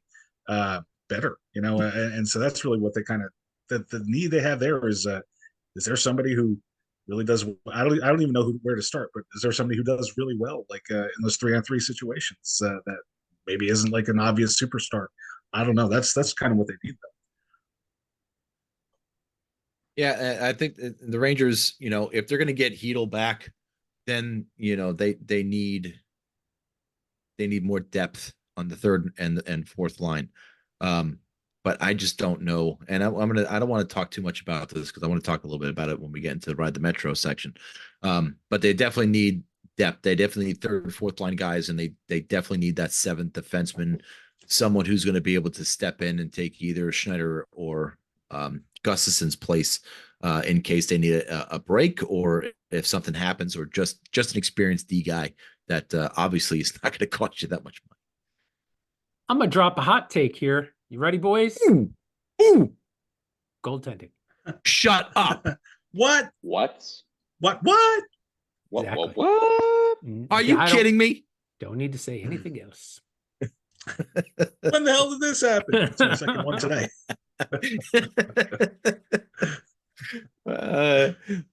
better, and so that's really what they kind of the need they have there is there somebody who really does. I don't even know where to start, but is there somebody who does really well, like in those 3-on-3 situations that maybe isn't like an obvious superstar? I don't know. That's kind of what they need, though. Yeah, I think the Rangers, if they're going to get Hedel back, then they need more depth on the third and fourth line. But I just don't know, and I don't want to talk too much about this because I want to talk a little bit about it when we get into the Ride the Metro section. But they definitely need depth. They definitely need third and fourth line guys, and they definitely need that seventh defenseman, someone who's going to be able to step in and take either Schneider or Gustafson's place in case they need a break, or if something happens, or just an experienced D guy that obviously is not going to cost you that much money. I'm gonna drop a hot take here. You ready, boys? Ooh. Goaltending. Shut up. What? What? What? Exactly. What? Are you kidding me? Don't need to say anything else. When the hell did this happen? It's my second one today.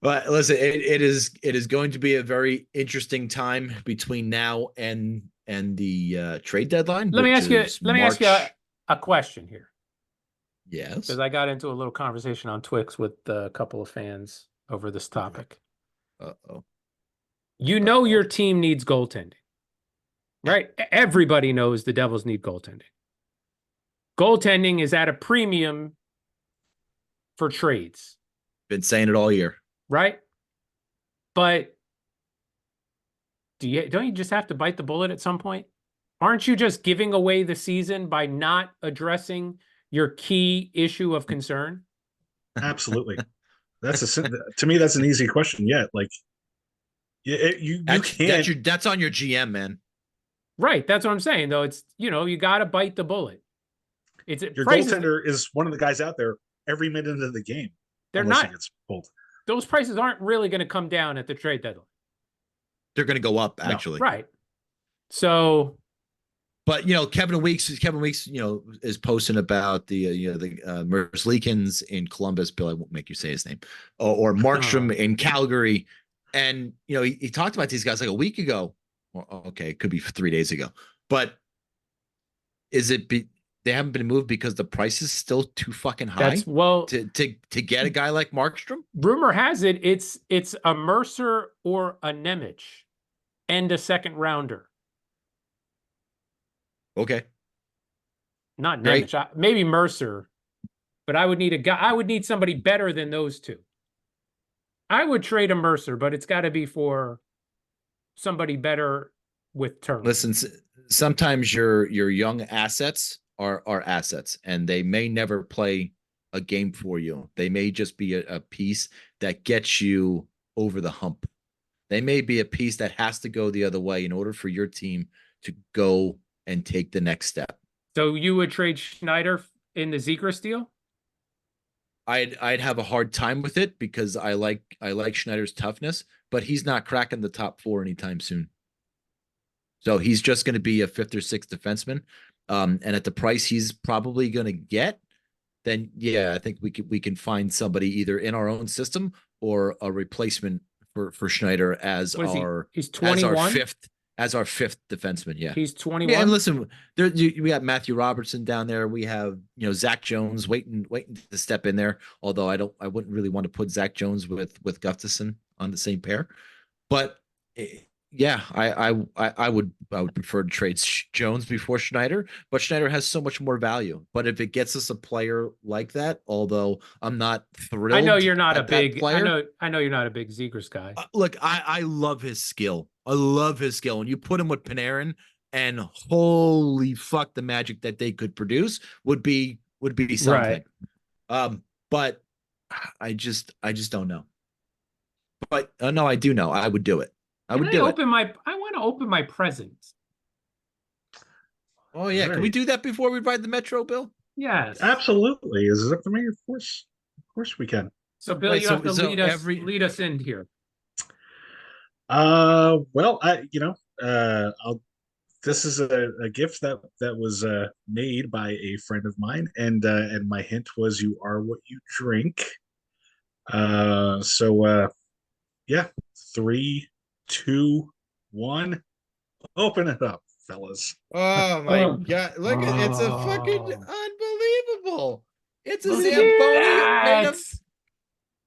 But listen, it is going to be a very interesting time between now and the trade deadline. Let me ask you a question here. Yes, because I got into a little conversation on Twix with a couple of fans over this topic. Your team needs goaltending, right? Everybody knows the Devils need goaltending. Goaltending is at a premium for trades. Been saying it all year, right? But don't you just have to bite the bullet at some point? Aren't you just giving away the season by not addressing your key issue of concern? Absolutely. To me, that's an easy question yet. Like, you can't. That's on your GM, man. Right. That's what I'm saying, though. It's, you got to bite the bullet. Your goaltender is one of the guys out there every minute of the game. They're not. Those prices aren't really going to come down at the trade deadline. They're going to go up, actually. No, right. So, but Kevin Weeks, is posting about the Merzlikins in Columbus. Bill, I won't make you say his name, or Markstrom in Calgary, and he talked about these guys like a week ago. Okay, it could be 3 days ago, but they haven't been moved because the price is still too fucking high. To get a guy like Markstrom. Rumor has it it's a Mercer or a Nemec, and a second rounder. Okay. Not Nemec, maybe Mercer, but I would need a guy. I would need somebody better than those two. I would trade a Mercer, but it's got to be for somebody better with terms. Listen, sometimes your young assets are assets, and they may never play a game for you. They may just be a piece that gets you over the hump. They may be a piece that has to go the other way in order for your team to go and take the next step. So you would trade Schneider in the Zegras deal? I'd have a hard time with it because I like Schneider's toughness, but he's not cracking the top 4 anytime soon. So he's just going to be a 5th or 6th defenseman. And at the price he's probably going to get, then yeah, I think we can find somebody either in our own system or a replacement for Schneider as he's 21? as our 5th defenseman. Yeah, he's 21. Yeah, and listen, we got Matthew Robertson down there. We have Zach Jones waiting to step in there. Although I wouldn't really want to put Zach Jones with Gustafsson on the same pair, but. Yeah, I would prefer to trade Jones before Schneider, but Schneider has so much more value. But if it gets us a player like that, although I'm not thrilled, I know you're not a big player. I know you're not a big Zegras guy. Look, I love his skill. I love his skill, and you put him with Panarin, and holy fuck, the magic that they could produce would be something. Right. But I just don't know. But no, I do know. I would do it. I would do it. I want to open my presents. Oh yeah, can we Right. do that before we ride the metro, Bill? Yes. Absolutely. Is it up to me? Of course we can. So Bill, Wait, you so- have to so lead us in here. Well, I'll. This is a gift that was made by a friend of mine, and my hint was you are what you drink. Yeah, 3, 2, 1, open it up, fellas. Oh my Oh. god! Look, it's a fucking Oh. unbelievable. It's a Look at Zamboni that.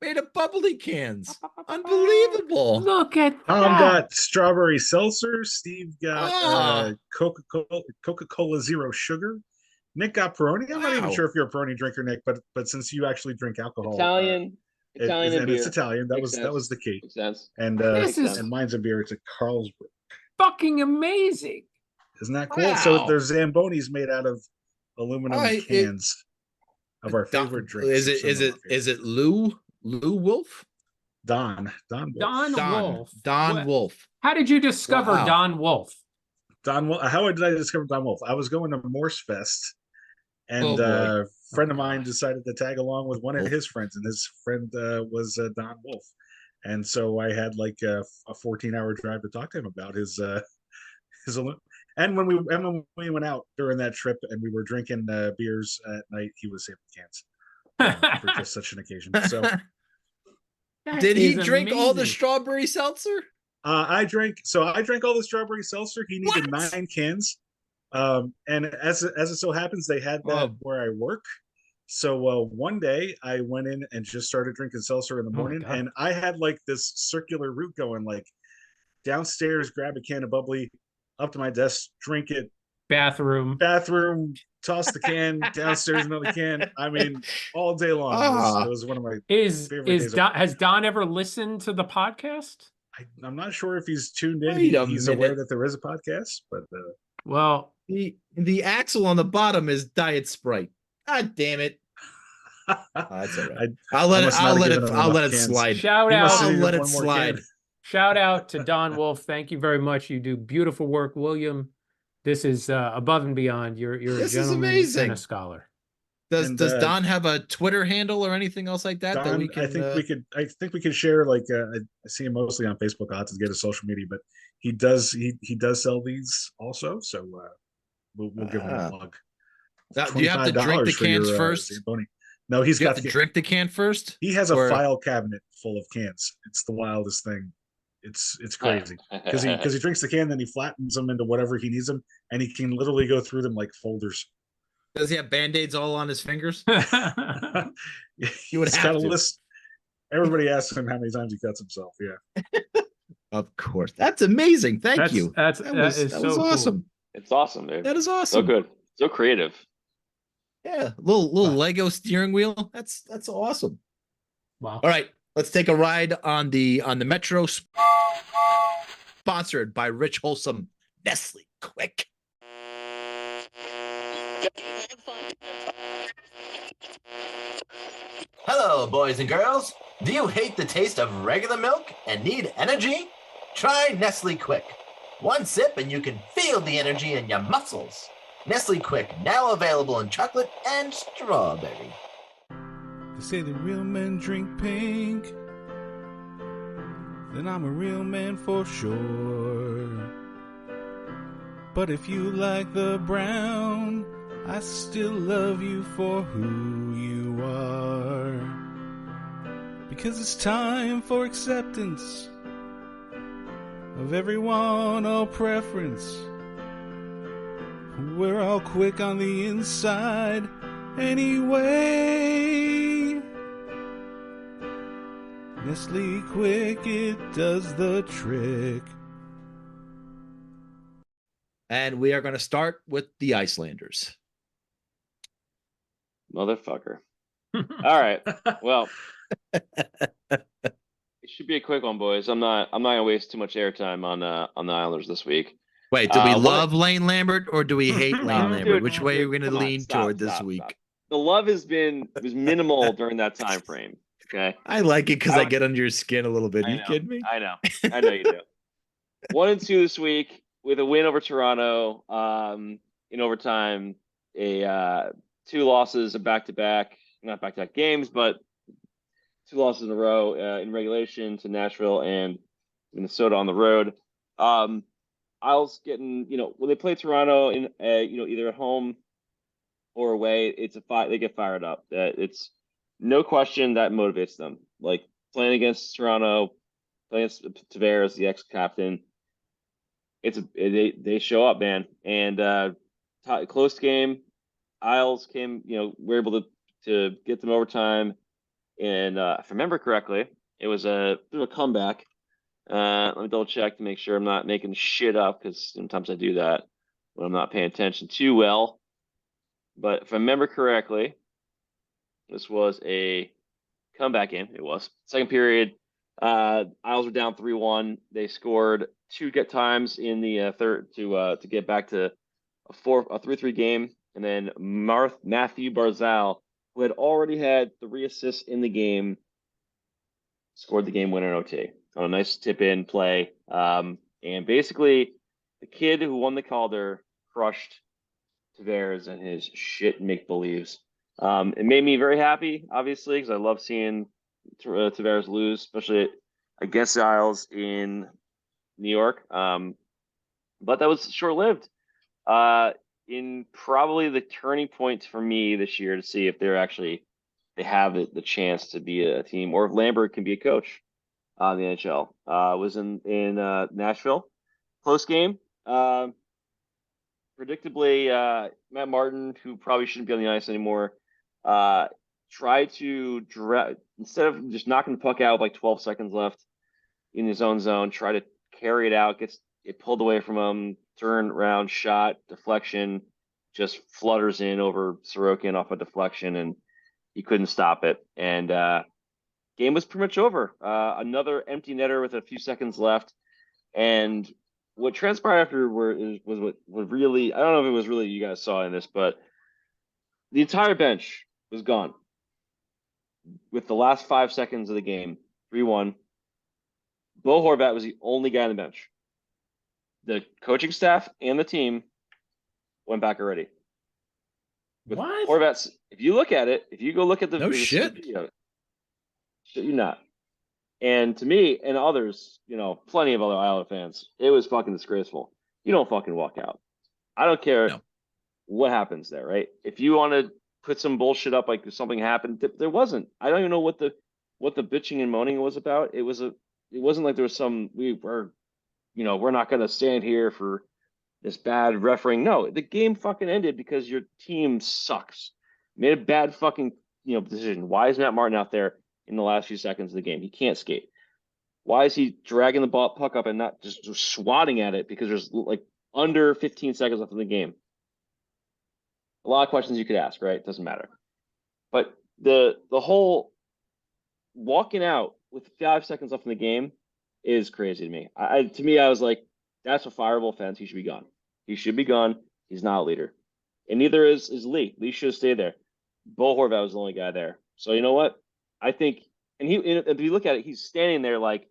made of bubbly cans. Unbelievable. Look at Tom that. got strawberry seltzer. Steve got Ah. Coca-Cola Zero Sugar. Nick got Peroni. I'm not even Wow. sure if you're a Peroni drinker, Nick, but since you actually drink alcohol, Italian and beer. it's Italian. That Makes was sense. the key. Makes sense. And This is- and mine's a beer. It's a Carlsberg. Fucking amazing. Isn't that cool? Wow. So there's Zambonis made out of aluminum cans of our favorite drinks. Is it Lou Wolf? Don Wolf. Don What- Wolf. How did you discover Wow. Don Wolf? How did I discover Don Wolf? I was going to Morse Fest, and Oh, boy. a friend of Oh, mine gosh. decided to tag along with one of Wolf. his friends, and his friend was Don Wolf. And so I had like a 14-hour drive to talk to him about his and when we went out during that trip and we were drinking beers at night, he was saving cans for just such an occasion. So That Did he is drink all the amazing. strawberry seltzer? I drank all the strawberry seltzer. He needed What? 9 cans. And as it so happens, they had that Oh. where I work. So one day I went in and just started drinking seltzer in the my morning, God. and I had like this circular route going, like downstairs, grab a can of bubbly, up to my desk, drink it, Bathroom. bathroom, toss the can, downstairs another can. I mean, all day long. Ah. It was one of my. Is favorite days of- has Don ever listened to the podcast? I'm not sure if he's tuned in. Wait a He's aware minute. that there is a podcast, but Well, The axle on the bottom is Diet Sprite. God damn it. That's all right. I'll let it slide. shout He must out. have I'll needed let it one more slide. can. Shout out to Don Wolf. Thank you very much. You do beautiful work, William. This is above and beyond. You're a This is gentleman amazing. and a scholar. Does And, Don have a Twitter handle or anything else like that that Don, we can? I think we could share, like I see him mostly on Facebook. I'll have to get his social media, but he does sell these also. So we'll give him a plug. Do you have to drink the $25 for cans your, first? Zamboni. No, he's You got have to drink the can first. He has a or- file cabinet full of cans. It's the wildest thing. It's crazy because he drinks the can, then he flattens them into whatever he needs them, and he can literally go through them like folders. Does he have band-aids all on his fingers? You would have got a to. list. Everybody asks him how many times he cuts himself. Yeah. Of course. That's amazing. Thank you. That was is so cool. awesome. It's awesome, dude. That is So awesome. good. So creative. Yeah, little Lego steering wheel. That's awesome. Wow. All right, let's take a ride on the Metro. Sponsored by Rich Wholesome Nestle Quick. Hello, boys and girls. Do you hate the taste of regular milk and need energy? Try Nestle Quick. One sip and you can feel the energy in your muscles. Nestle Quick, now available in chocolate and strawberry. They say the real men drink pink. Then I'm a real man for sure. But if you like the brown, I still love you for who you are. Because it's time for acceptance of everyone, all preference. We're all quick on the inside anyway. Nestle Quick, it does the trick. And we are going to start with the Icelanders. Motherfucker. All right. Well, it should be a quick one, boys. I'm not gonna waste too much airtime on the Islanders this week. Wait, do we What- love Lane Lambert or do we hate Lane Dude, Lambert? Which way are we going to come on, lean stop, toward this stop, week? stop. The love was minimal during that time frame. Okay. I like it because I I would- get under your skin a little bit. I You know. kidding me? I know you do. 1-2 this week with a win over Toronto in overtime. Two losses, a back-to-back, not back-to-back games, but two losses in a row in regulation to Nashville and Minnesota on the road. Isles getting, when they play Toronto in, either at home or away, they get fired up. It's no question that motivates them. Like playing against Toronto, playing against Tavares, the ex-captain. They show up, man, and close game. Isles came, we're able to get them overtime, and if I remember correctly, it was a bit of a comeback. Let me double check to make sure I'm not making shit up because sometimes I do that when I'm not paying attention too well. But if I remember correctly, this was a comeback game. It was second period. Isles were down 3-1. They scored two get times in the third to get back to a 3-3 game, and then Matthew Barzal, who had already had 3 assists in the game, scored the game winner in OT on a nice tip-in play. And basically, the kid who won the Calder crushed Tavares and his shit make-believes. It made me very happy, obviously, because I love seeing Tavares lose, especially against the Isles in New York. But that was short-lived. In probably the turning point for me this year to see if they have the chance to be a team, or if Lambert can be a coach in the NHL. Was in Nashville, close game. Predictably, Matt Martin, who probably shouldn't be on the ice anymore, tried to instead of just knocking the puck out with like 12 seconds left in his own zone, try to carry it out, gets it pulled away from him, turn around, shot, deflection, just flutters in over Sorokin off a deflection, and he couldn't stop it. And game was pretty much over. Another empty netter with a few seconds left, and what transpired after was what really, I don't know if it was really you guys saw in this, but the entire bench was gone with the last 5 seconds of the game, 3-1. Bo Horvat was the only guy on the bench. The coaching staff and the team went back already. With What? Horvat, if you look at it, if you go look at the shit. video, shit you not. And to me and others, plenty of other Islander fans, it was fucking disgraceful. You don't fucking walk out. I don't care what happens there, right? If you want to put some bullshit up like something happened, there wasn't. I don't even know what the bitching and moaning was about. It wasn't like there was we're not going to stand here for this bad refereeing. No, the game fucking ended because your team sucks. Made a bad fucking decision. Why is Matt Martin out there in the last few seconds of the game? He can't skate. Why is he dragging the puck up and not just swatting at it because there's like under 15 seconds left in the game? A lot of questions you could ask, right? It doesn't matter. But the whole walking out with 5 seconds left in the game is crazy to me. To me, I was like, that's a fireable offense. He should be gone. He should be gone. He's not a leader. And neither is Lee. Lee should have stayed there. Bo Horvat was the only guy there. So you know what? I think, and if you look at it, he's standing there like,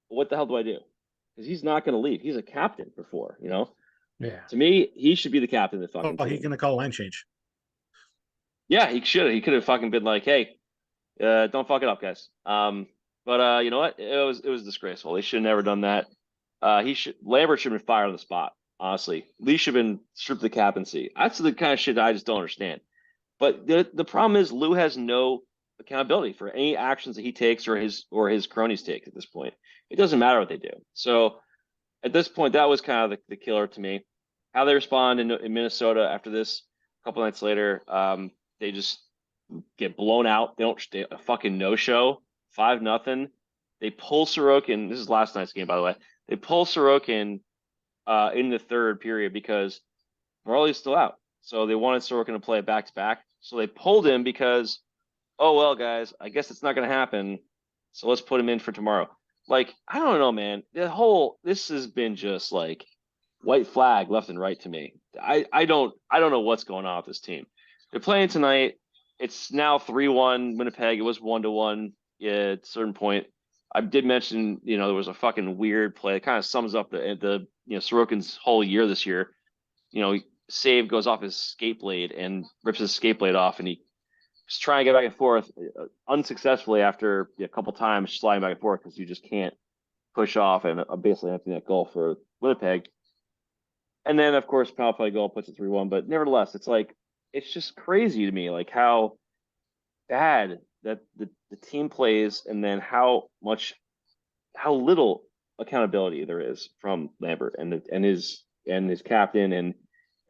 what the hell do I do? Because he's not going to leave. He's a captain before, Yeah. To me, he should be the captain of the fucking He's team. going to call a line change. Yeah, he should. He could have fucking been like, hey, don't fuck it up, guys. But you know what? It was disgraceful. They should have never done that. Lambert should have been fired on the spot. Honestly, Lee should have been stripped of the captaincy. That's the kind of shit I just don't understand. But the problem is Lou has no accountability for any actions that he takes or his cronies take at this point. It doesn't matter what they do. So at this point, that was kind of the killer to me. How they respond in Minnesota after this, a couple nights later, they just get blown out. They a fucking no-show, 5-0. They pull Sorokin. This is last night's game, by the way. They pull Sorokin in the third period because Varley's still out. So they wanted Sorokin to play back-to-back. So they pulled him because, oh, well, guys, I guess it's not going to happen. So let's put him in for tomorrow. Like, I don't know, man. This has been just like white flag left and right to me. I don't know what's going on with this team. They're playing tonight. it's now 3-1 Winnipeg. It was 1-1 at a certain point. I did mention, there was a fucking weird play. It kind of sums up the Sorokin's whole year this year. Save goes off his skate blade and rips his skate blade off, and he was trying to get back and forth unsuccessfully after a couple times sliding back and forth because you just can't push off and basically empty net goal for Winnipeg. And then, of course, power play goal puts it 3-1. But nevertheless, it's just crazy to me, like how bad that the team plays, and then how little accountability there is from Lambert and his captain and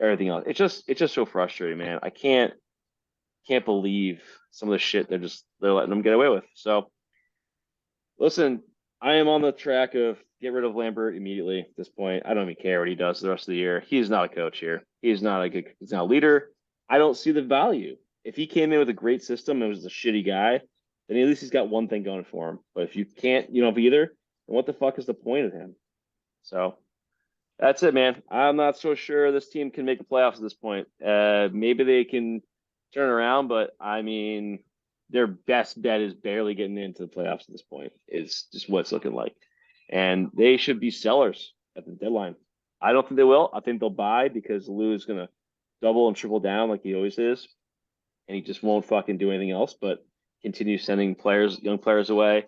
everything else. It's just so frustrating, man. I can't believe some of the shit they're letting them get away with. So listen, I am on the track of get rid of Lambert immediately at this point. I don't even care what he does the rest of the year. He's not a coach here. He's not a leader. I don't see the value. If he came in with a great system and was a shitty guy, then at least he's got one thing going for him. But if you can't, have either, then what the fuck is the point of him? So that's it, man. I'm not so sure this team can make the playoffs at this point. Maybe they can turn around, but I mean, their best bet is barely getting into the playoffs at this point. Is just what it's looking like. And they should be sellers at the deadline. I don't think they will. I think they'll buy because Lou is going to double and triple down like he always is. And he just won't fucking do anything else but continue sending young players away.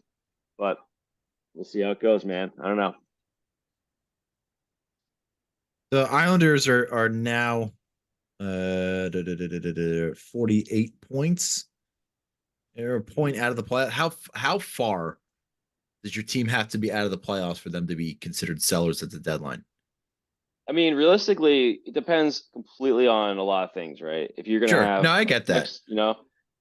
But we'll see how it goes, man. I don't know. The Islanders are now 48 points. They're a point out of the play. How far does your team have to be out of the playoffs for them to be considered sellers at the deadline? I mean, realistically, it depends completely on a lot of things, right? If you're going to have, no, I get that.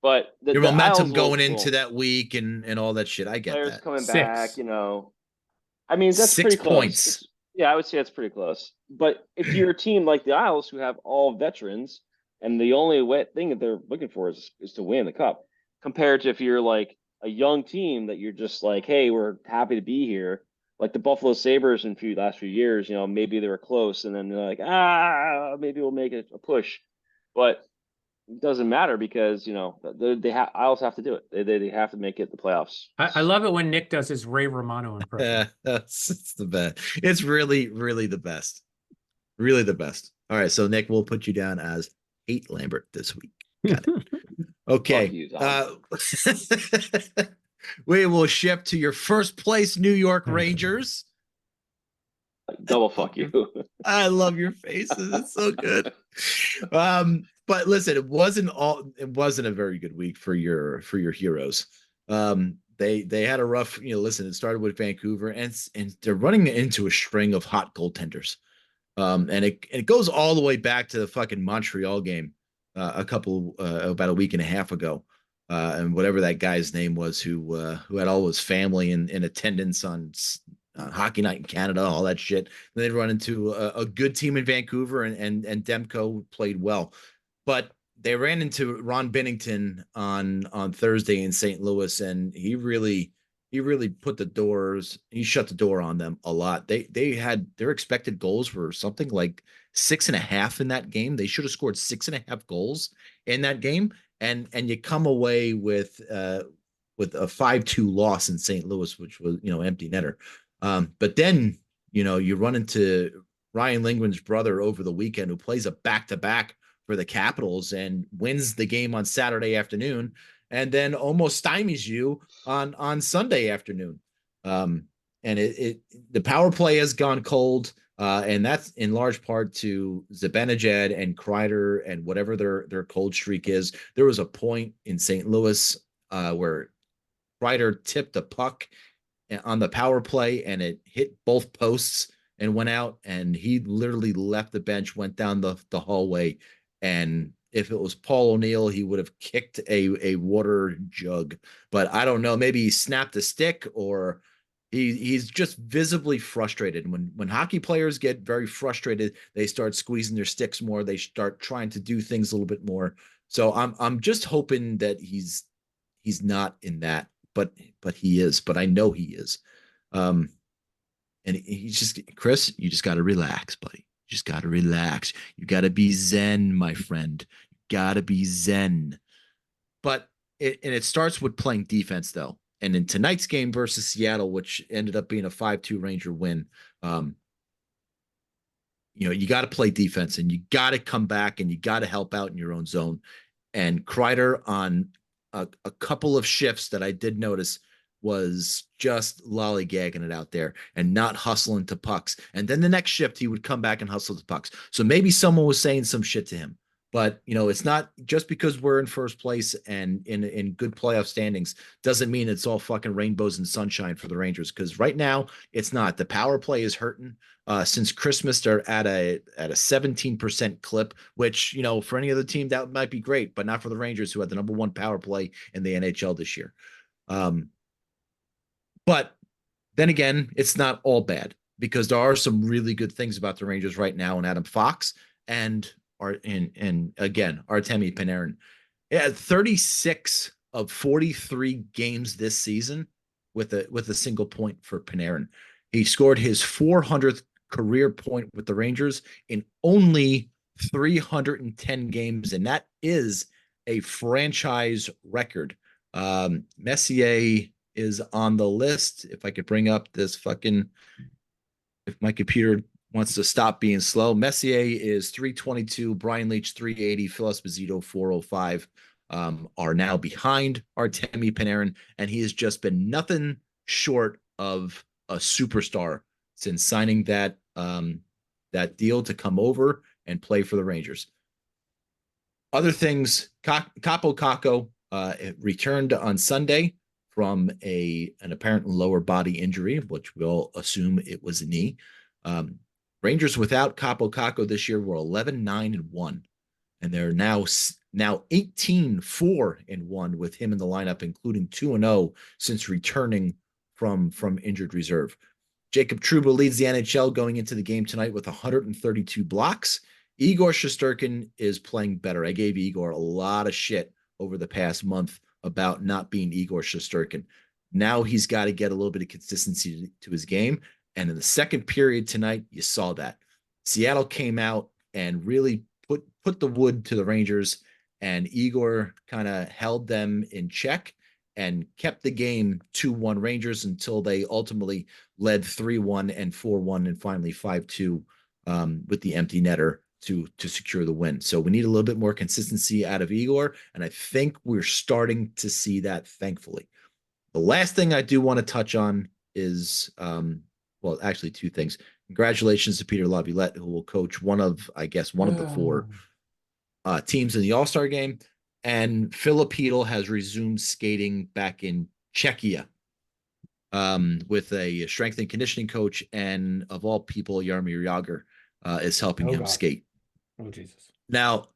But your momentum going into that week and all that shit. I get players that. Coming back, I mean, that's 6 pretty close. points. Yeah, I would say that's pretty close. But if you're a team like the Isles who have all veterans, and the only thing that they're looking for is to win the cup, compared to if you're like a young team that you're just like, hey, we're happy to be here. Like the Buffalo Sabres in last few years, maybe they were close, and then they're like, maybe we'll make it a push. But it doesn't matter because, Isles have to do it. They have to make it the playoffs. I love it when Nick does his Ray Romano impression. It's the best. It's really, really the best. Really the best. All right, so Nick, we'll put you down as hate Lambert this week. Got it. Okay. You, we will ship to your first place New York Rangers. Double fuck you. I love your faces. It's so good. But listen, it wasn't a very good week for your heroes. They had a rough, listen, it started with Vancouver and they're running into a string of hot goaltenders. And it goes all the way back to the fucking Montreal game about a week and a half ago. And whatever that guy's name was who had all his family in attendance on Hockey Night in Canada, all that shit. And they'd run into a good team in Vancouver and Demko played well. But they ran into Ron Binnington on Thursday in St. Louis, and he really shut the door on them a lot. They had their expected goals were something like 6.5 in that game. They should have scored 6.5 goals in that game. And you come away with a 5-2 loss in St. Louis, which was, empty netter. But then, you run into Ryan Lindgren's brother over the weekend, who plays a back-to-back for the Capitals and wins the game on Saturday afternoon, and then almost stymies you on Sunday afternoon. And the power play has gone cold. And that's in large part to Zibanejad and Kreider and whatever their cold streak is. There was a point in St. Louis where Kreider tipped a puck on the power play and it hit both posts and went out, and he literally left the bench, went down the hallway, and if it was Paul O'Neill, he would have kicked a water jug. But I don't know, maybe he snapped a stick, or he's just visibly frustrated. When hockey players get very frustrated, they start squeezing their sticks more. They start trying to do things a little bit more. So I'm just hoping that he's not in that, but he is. But I know he is. And he's just, Chris, you just got to relax, buddy. You just got to relax. You got to be zen, my friend. You got to be zen. but it starts with playing defense though. And in tonight's game versus Seattle, which ended up being a 5-2 Ranger win, you got to play defense and you got to come back and you got to help out in your own zone. And Kreider on a couple of shifts that I did notice was just lollygagging it out there and not hustling to pucks. And then the next shift, he would come back and hustle to pucks. So maybe someone was saying some shit to him. But, it's not just because we're in first place and in good playoff standings doesn't mean it's all fucking rainbows and sunshine for the Rangers. Because right now, it's not. The power play is hurting. Since Christmas, they're at a 17% clip, which, for any other team, that might be great, but not for the Rangers, who had the number one power play in the NHL this year. But then again, it's not all bad because there are some really good things about the Rangers right now, and Adam Fox and again, Artemi Panarin. Yeah, 36 of 43 games this season with a single point for Panarin. He scored his 400th career point with the Rangers in only 310 games, and that is a franchise record. Messier is on the list. If I could bring up this if my computer wants to stop being slow. Messier is 322, Brian Leetch 380, Phil Esposito 405 are now behind Artemi Panarin, and he has just been nothing short of a superstar since signing that deal to come over and play for the Rangers. Other things, Capo Caco returned on Sunday from an apparent lower body injury, which we'll assume it was a knee. Rangers without Capo Caco this year were 11-9-1, and they're now 18-4-1 with him in the lineup, including 2-0 since returning from injured reserve. Jacob Trouba leads the NHL going into the game tonight with 132 blocks. Igor Shesterkin is playing better. I gave Igor a lot of shit over the past month about not being Igor Shesterkin. Now he's got to get a little bit of consistency to his game. And in the second period tonight, you saw that. Seattle came out and really put the wood to the Rangers, and Igor kind of held them in check and kept the game 2-1 Rangers until they ultimately led 3-1 and 4-1 and finally 5-2 with the empty netter to secure the win. So we need a little bit more consistency out of Igor, and I think we're starting to see that, thankfully. The last thing I do want to touch on is actually two things. Congratulations to Peter Laviolette, who will coach one of the four teams in the All-Star game. And Philip Hedl has resumed skating back in Czechia with a strength and conditioning coach. And of all people, Jaromir Jagr is helping him skate. Oh, Jesus. Now,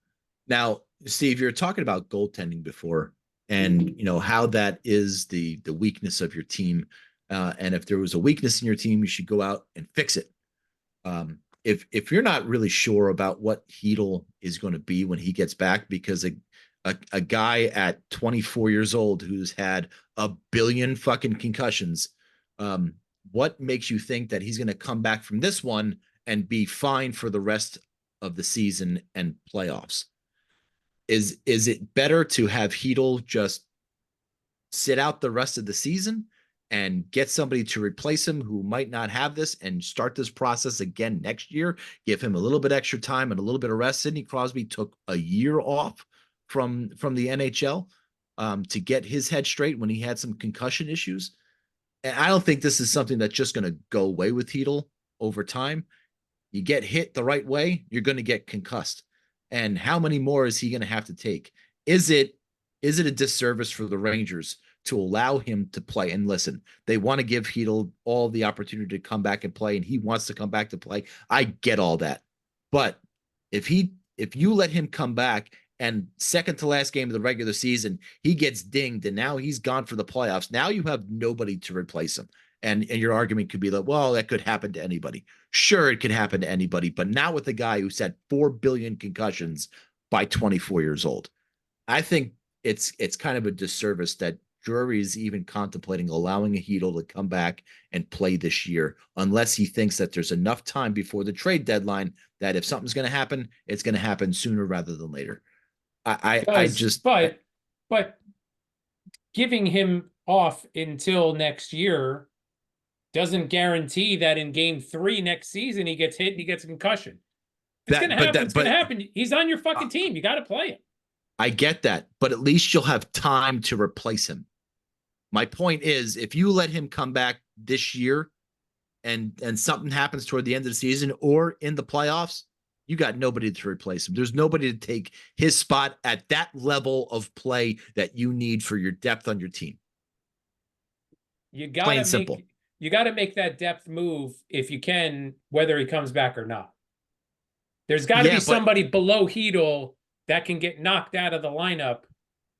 Steve, you're talking about goaltending before, and how that is the weakness of your team. And if there was a weakness in your team, you should go out and fix it. If you're not really sure about what Hedl is going to be when he gets back, because a guy at 24 years old who's had a billion fucking concussions, what makes you think that he's going to come back from this one and be fine for the rest of the season and playoffs? Is it better to have Hedl just sit out the rest of the season and get somebody to replace him who might not have this and start this process again next year, give him a little bit extra time and a little bit of rest? Sidney Crosby took a year off from the NHL to get his head straight when he had some concussion issues. And I don't think this is something that's just going to go away with Hedl over time. You get hit the right way, you're going to get concussed. And how many more is he going to have to take? Is it a disservice for the Rangers to allow him to play? And listen, they want to give Hedl all the opportunity to come back and play, and he wants to come back to play. I get all that. But if you let him come back and second to last game of the regular season, he gets dinged and now he's gone for the playoffs, now you have nobody to replace him. And your argument could be like, well, that could happen to anybody. Sure, it could happen to anybody, but not with a guy who's had 4 billion concussions by 24 years old. I think it's kind of a disservice that Drury is even contemplating allowing a Hedl to come back and play this year, unless he thinks that there's enough time before the trade deadline that if something's going to happen, it's going to happen sooner rather than later. But But giving him off until next year doesn't guarantee that in game 3 next season he gets hit and he gets a concussion. It's gonna happen. It's gonna happen. He's on your fucking team. You got to play him. I get that, but at least you'll have time to replace him. My point is, if you let him come back this year and something happens toward the end of the season or in the playoffs, you got nobody to replace him. There's nobody to take his spot at that level of play that you need for your depth on your team. You gotta make that depth move if you can, whether he comes back or not. There's got to be somebody below Hedel that can get knocked out of the lineup.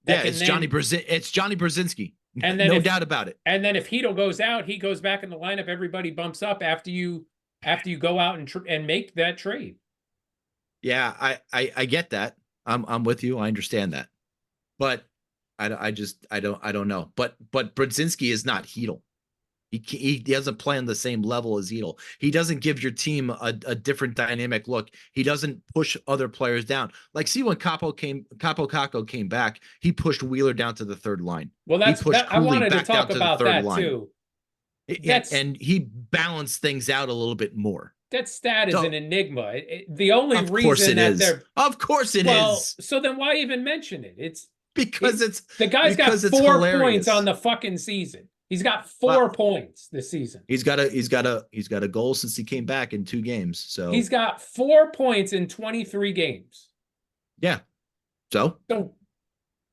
It's Johnny Brzezinski. And then no doubt about it. And then if Hedel goes out, he goes back in the lineup. Everybody bumps up after you go out and make that trade. Yeah, I get that. I'm with you. I understand that, but I don't know. But Brzezinski is not Hedel. He doesn't play on the same level as Hedel. He doesn't give your team a different dynamic look. He doesn't push other players down. Like, see, when Capo Caco came back, he pushed Wheeler down to the third line. Well, I wanted to talk about that too. And he balanced things out a little bit more. That stat is an enigma. The only reason of course it is. So then why even mention it? It's because the guy's got 4 points on the fucking season. He's got 4 points this season. He's got a goal since he came back in 2 games. So he's got 4 points in 23 games. Yeah. So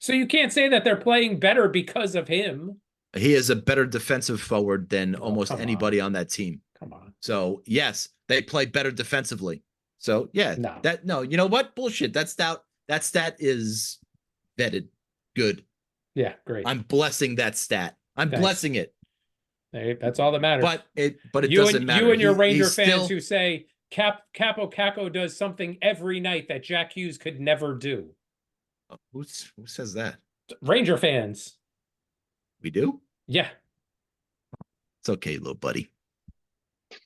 you can't say that they're playing better because of him. He is a better defensive forward than almost anybody on that team. Come on. So yes, they play better defensively. So yeah, you know what? Bullshit. That stat is vetted. Good. Yeah, great. I'm blessing that stat. I'm blessing it. Hey, that's all that matters. But it doesn't matter. You and your Ranger fans who say Capo Caco does something every night that Jack Hughes could never do. Who says that? Ranger fans. We do? Yeah. It's okay, little buddy.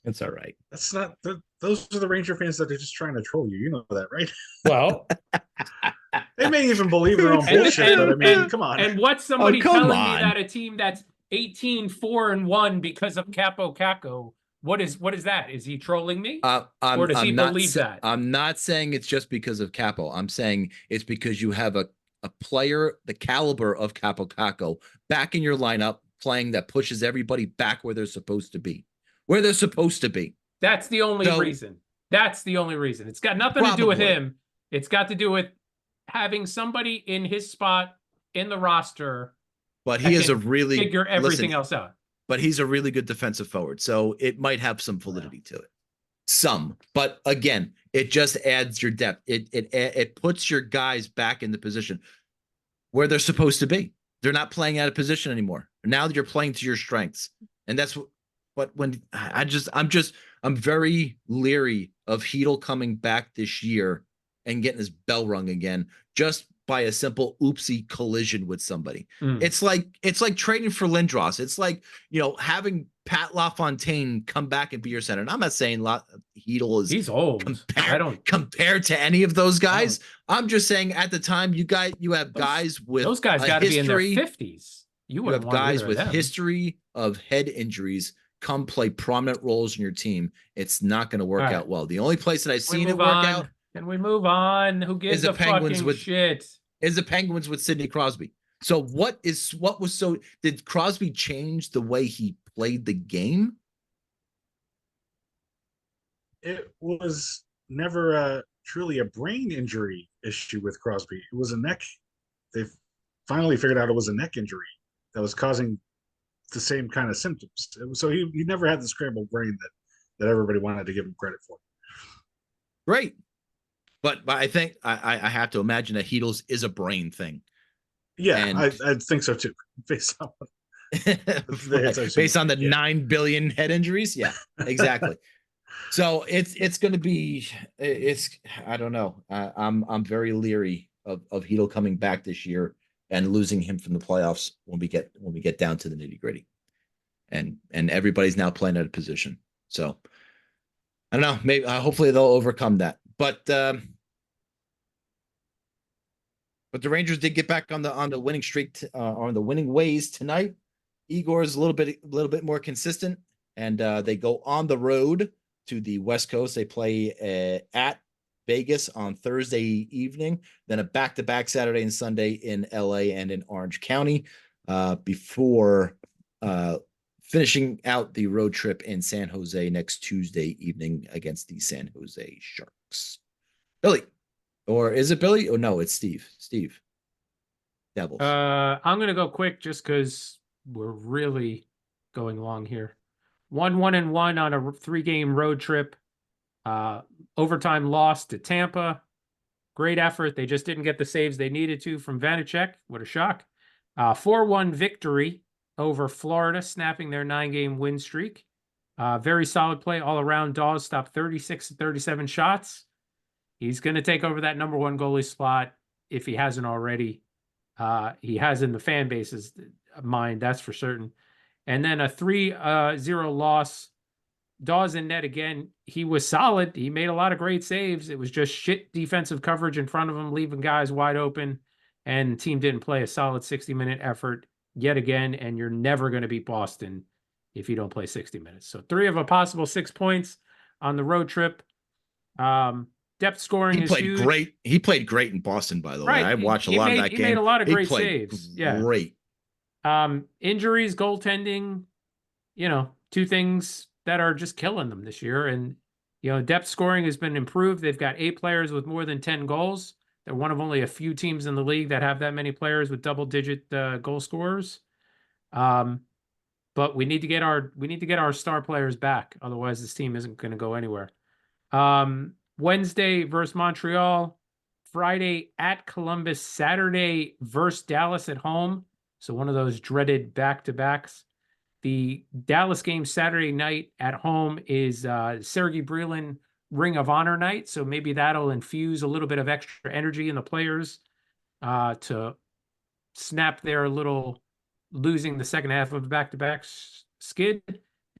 It's all right. That's not those are the Ranger fans that are just trying to troll you. You know that, right? Well, they may even believe their own bullshit, but I mean, come on. And what's somebody telling me that a team that's 18-4-1 because of Capo Caco? What is that? Is he trolling me? Or does he believe that? I'm not saying it's just because of Capo. I'm saying it's because you have a player the caliber of Capo Caco back in your lineup playing that pushes everybody back where they're supposed to be. Where they're supposed to be. That's the only reason. That's the only reason. It's got nothing to do with him. It's got to do with having somebody in his spot in the roster. But he is figure everything else out. But he's a really good defensive forward, so it might have some validity to it. Some, but again, it just adds your depth. It puts your guys back in the position where they're supposed to be. They're not playing out of position anymore. Now you're playing to your strengths, and that's what. But when I'm very leery of Hedel coming back this year and getting his bell rung again just by a simple oopsie collision with somebody. It's like trading for Lindros. It's like, having Pat LaFontaine come back and be your center. And I'm not saying Hedel is he's old compared to any of those guys. I'm just saying at the time you have guys with those guys got to be in their 50s. You have guys with history of head injuries come play prominent roles in your team. It's not going to work out well. The only place that I've seen it work out. Can we move on? Who gives a fucking shit? Is the Penguins with Sidney Crosby. So did Crosby change the way he played the game? It was never truly a brain injury issue with Crosby. It was a neck. They've finally figured out it was a neck injury that was causing the same kind of symptoms. So he never had the scrambled brain that everybody wanted to give him credit for. Great. But I think I have to imagine that Hedel's is a brain thing. Yeah, I think so too. Based on the 9 billion head injuries. Yeah, exactly. So it's going to be I don't know. I'm very leery of Hedel coming back this year and losing him from the playoffs when we get down to the nitty gritty, and everybody's now playing out of position. So I don't know. Maybe hopefully they'll overcome that. But But the Rangers did get back on the winning streak, on the winning ways tonight. Igor is a little bit more consistent, and they go on the road to the West Coast. They play at Vegas on Thursday evening, then a back-to-back Saturday and Sunday in LA and in Orange County, before finishing out the road trip in San Jose next Tuesday evening against the San Jose Sharks. Billy, or is it Billy? Oh no, it's Steve. Steve. Devils. I'm gonna go quick just because we're really going long here. 1-1-1 on a 3-game road trip. Overtime loss to Tampa. Great effort. They just didn't get the saves they needed to from Vanacek. What a shock. 4-1 victory over Florida, snapping their 9-game win streak. Very solid play all around. Dawes stopped 36 of 37 shots. He's going to take over that number 1 goalie spot if he hasn't already. He has in the fan base's mind, that's for certain. And then a 3-0 loss. Dawes in net again. He was solid. He made a lot of great saves. It was just shit defensive coverage in front of him, leaving guys wide open. And the team didn't play a solid 60-minute effort yet again. And you're never going to beat Boston if you don't play 60 minutes. So 3 of a possible 6 points on the road trip. Depth scoring is huge. Great. He played great in Boston, by the way. I watched a lot of that game. He made a lot of great saves. Great. Injuries, goaltending, 2 things that are just killing them this year. And, depth scoring has been improved. They've got 8 players with more than 10 goals. They're one of only a few teams in the league that have that many players with double-digit goal scorers. But we need to get our star players back. Otherwise, this team isn't going to go anywhere. Wednesday versus Montreal, Friday at Columbus, Saturday versus Dallas at home. So one of those dreaded back-to-backs. The Dallas game Saturday night at home is Sergei Brylin Ring of Honor night. So maybe that'll infuse a little bit of extra energy in the players to snap their little losing the second half of back-to-back skid.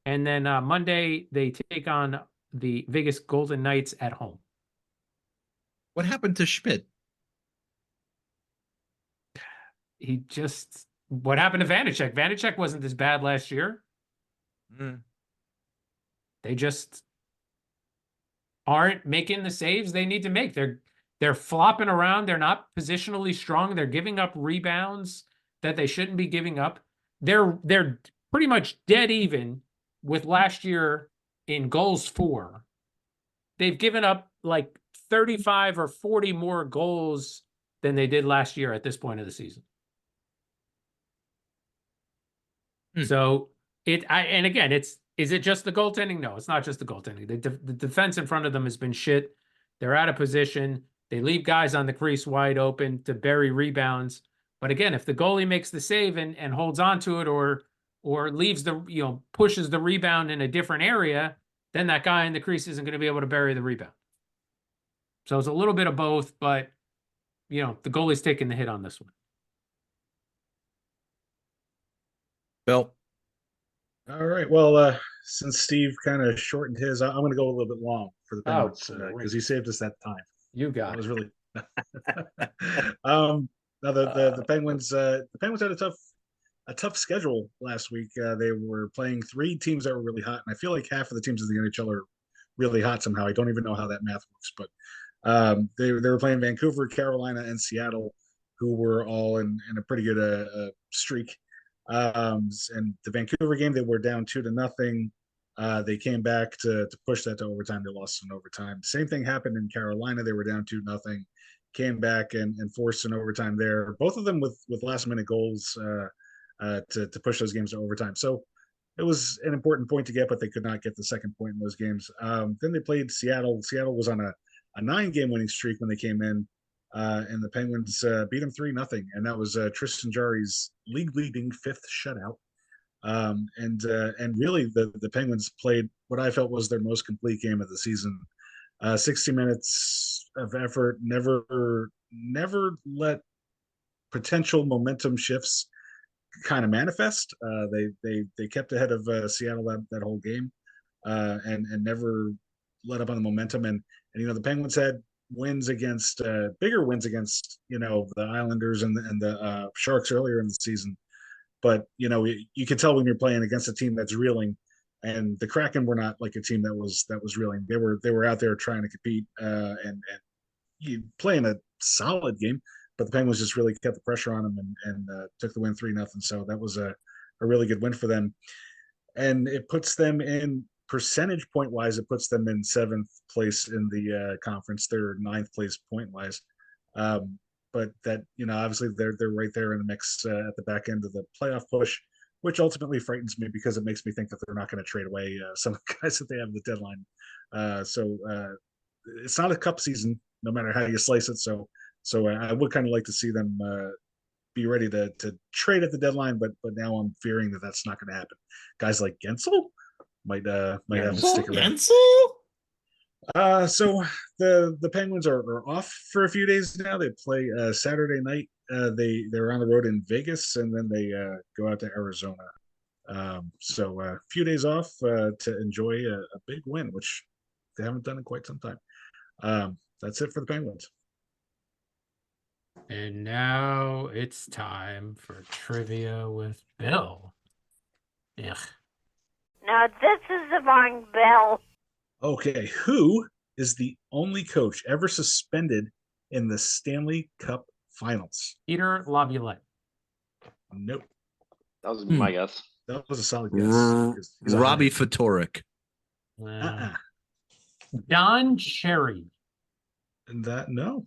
And then Monday, they take on the Vegas Golden Knights at home. What happened to Schmidt? What happened to Vanacek? Vanacek wasn't this bad last year. They just aren't making the saves they need to make. They're flopping around. They're not positionally strong. They're giving up rebounds that they shouldn't be giving up. They're pretty much dead even with last year in goals for. They've given up like 35 or 40 more goals than they did last year at this point of the season. So and again, is it just the goaltending? No, it's not just the goaltending. The defense in front of them has been shit. They're out of position. They leave guys on the crease wide open to bury rebounds. But again, if the goalie makes the save and holds on to it or leaves pushes the rebound in a different area, then that guy in the crease isn't going to be able to bury the rebound. So it's a little bit of both, but the goalie's taking the hit on this one. Bill. All right. Well, since Steve kind of shortened his, I'm going to go a little bit long for the Penguins because he saved us that time. You got it. Was really. Now the Penguins. The Penguins had a tough schedule last week. They were playing 3 teams that were really hot, and I feel like half of the teams in the NHL are really hot somehow. I don't even know how that math works, but they were playing Vancouver, Carolina, and Seattle, who were all in a pretty good streak. And the Vancouver game, they were down 2-0. They came back to push that to overtime. They lost in overtime. Same thing happened in Carolina. They were down 2-0, came back and forced an overtime there. Both of them with last minute goals to push those games to overtime. So it was an important point to get, but they could not get the second point in those games. Then they played Seattle. Seattle was on a 9-game winning streak when they came in. And the Penguins beat them 3-0, and that was Tristan Jarry's league-leading 5th shutout. And really, the Penguins played what I felt was their most complete game of the season. 60 minutes of effort, never let potential momentum shifts kind of manifest. They kept ahead of Seattle that whole game, and never let up on the momentum. And the Penguins had wins against bigger wins against the Islanders and the Sharks earlier in the season. But you can tell when you're playing against a team that's reeling, and the Kraken were not like a team that was reeling. They were out there trying to compete and playing a solid game, but the Penguins just really kept the pressure on them and took the win 3-0. So that was a really good win for them, and it puts them in percentage point wise. It puts them in 7th place in the conference. They're 9th place point wise. But that obviously they're right there in the mix at the back end of the playoff push, which ultimately frightens me because it makes me think that they're not going to trade away some of the guys that they have at the deadline. So it's not a cup season, no matter how you slice it. So I would kind of like to see them be ready to trade at the deadline, but now I'm fearing that that's not going to happen. Guys like Gensel might have to stick around. So the Penguins are off for a few days now. They play Saturday night. They're on the road in Vegas, and then they go out to Arizona. So a few days off to enjoy a big win, which they haven't done in quite some time. That's it for the Penguins. And now it's time for trivia with Bill. Ugh. Now this is the wrong Bill. Okay, who is the only coach ever suspended in the Stanley Cup Finals? Peter Laviolette. Nope. That was my guess. That was a solid guess. He's a Robbie high. Fatorik. Don Cherry. And that no.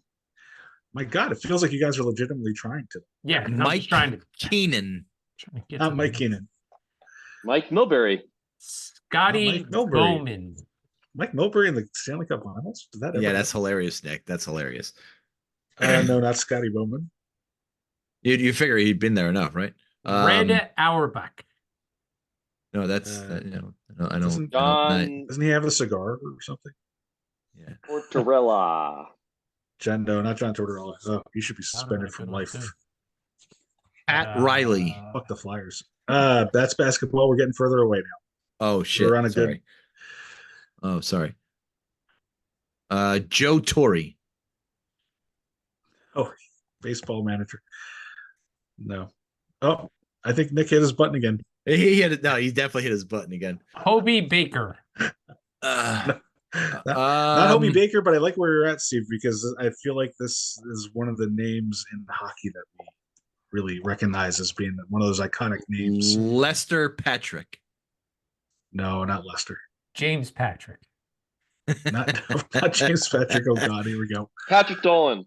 My God, it feels like you guys are legitimately trying to. Yeah, I'm Mike just trying to Keenan. get Not to Mike the- Keenan. Mike Milbury. Scotty Mike Milbury. Bowman. Mike Milbury in the Stanley Cup Finals? Did that ever Yeah, that's happen? hilarious, Nick. That's hilarious. No, not Scotty Bowman. You figure he'd been there enough, right? Red Auerbach. No, that's Uh, I don't. John Doesn't he have a cigar or something? Yeah. Tortorella. No, not John Tortorella. Oh, he should be suspended Auerbach, for good life. one, too. Pat Riley. Fuck the Flyers. That's basketball. We're getting further away now. Oh shit! We're on a Sorry. good. Oh, sorry. Joe Torre. Oh, baseball manager. No. Oh, I think Nick hit his button again. He hit it. No, he definitely hit his button again. Hobie Baker. Not Hobie Baker, but I like where you're at, Steve, because I feel like this is one of the names in hockey that we really recognize as being one of those iconic names. Lester Patrick. No, not Lester. James Patrick. Not James Patrick. Oh God, here we go. Patrick Dolan.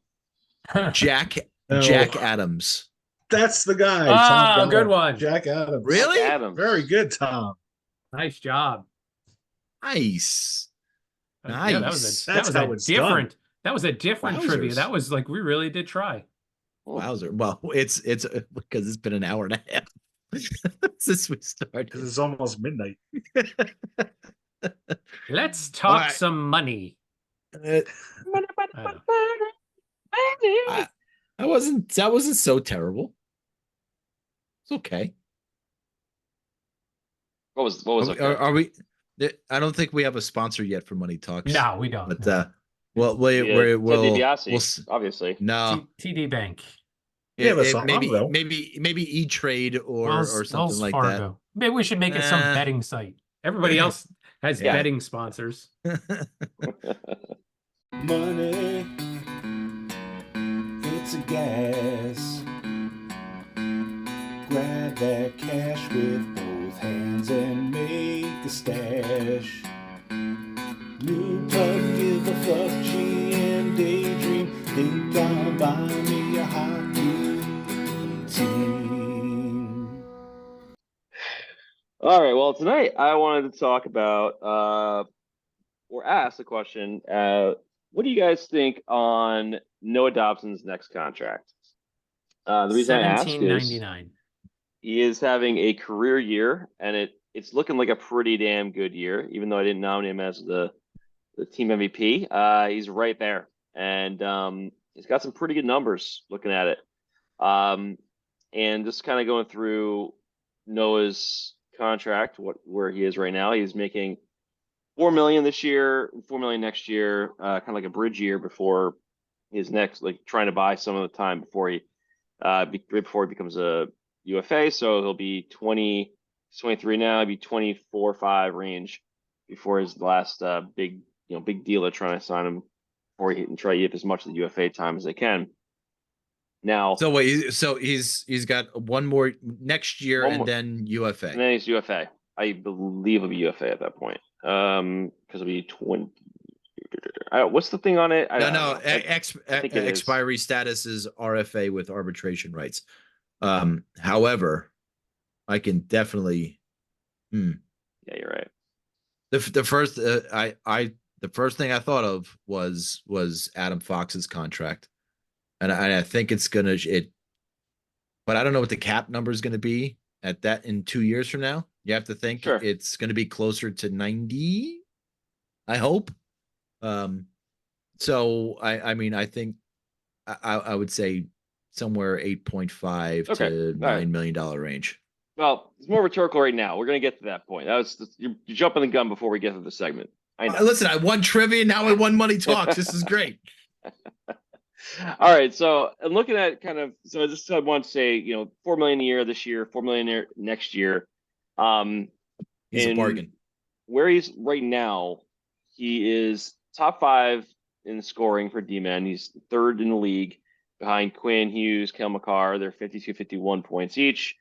Jack No. Jack Adams. That's the guy. Ah, Tom got good it. one. Jack Adams. Really? Jack Adams. Very good, Tom. Nice job. Nice. Yeah, that was Nice. a, That's that how was it's a different. That was a different trivia. Wowzers. That was like we really did try. Wowzer. Well, it's because it's been an hour and a half since we started. Because it's almost midnight. Let's talk All right. some money. That wasn't so terrible. It's okay. What was okay? Are we? I don't think we have a sponsor yet for Money Talks. No, we don't. But we'll Ted DiBiase, we'll obviously. no. TD Bank. Yeah, but song, though. maybe E-Trade or something Wells like Fargo. Maybe we should make it some betting site. Everybody else has Yeah. betting sponsors. Money, it's a gas. Grab that cash with both hands and make a stash. New puck, give a fuck, G and daydream. Think I'll buy me a hockey team. All right. Well, tonight I wanted to talk about or ask the question: what do you guys think on Noah Dobson's next contract? The reason I ask is $17.99. he is having a career year, and it's looking like a pretty damn good year. Even though I didn't nominate him as the team MVP, he's right there, and he's got some pretty good numbers looking at it. And just kind of going through Noah's contract, where he is right now, he's making $4 million this year, $4 million next year, kind of like a bridge year before his next, like trying to buy some of the time before he, before he becomes a UFA. So he'll be 23 now, he'll be 24-5 range before his last big deal they're trying to sign him before he can try to get as much of the UFA time as they can. Now, So wait, so he's got one more next year and then UFA. And then he's UFA. I believe he'll be UFA at that point. Because it'll be 20. What's the thing on it? Expiry status is RFA with arbitration rights. However, I can definitely. Yeah, you're right. The first the first thing I thought of was Adam Fox's contract, and I think it's gonna but I don't know what the cap number is gonna be at that in 2 years from now. You have to think it's gonna be closer to 90. I hope. So I mean I think I would say somewhere 8.5 to $9 million range. Well, it's more rhetorical right now. We're gonna get to that point. You're jumping the gun before we get to the segment. I know. Listen, I won trivia. Now I won money talks. This is great. All right. So I'm looking at I want to say, $4 million a year this year, $4 million next year. He's a bargain. Where he's right now, he is top 5 in scoring for D-men. He's 3rd in the league behind Quinn Hughes, Cale Makar. They're 52, 51 points each.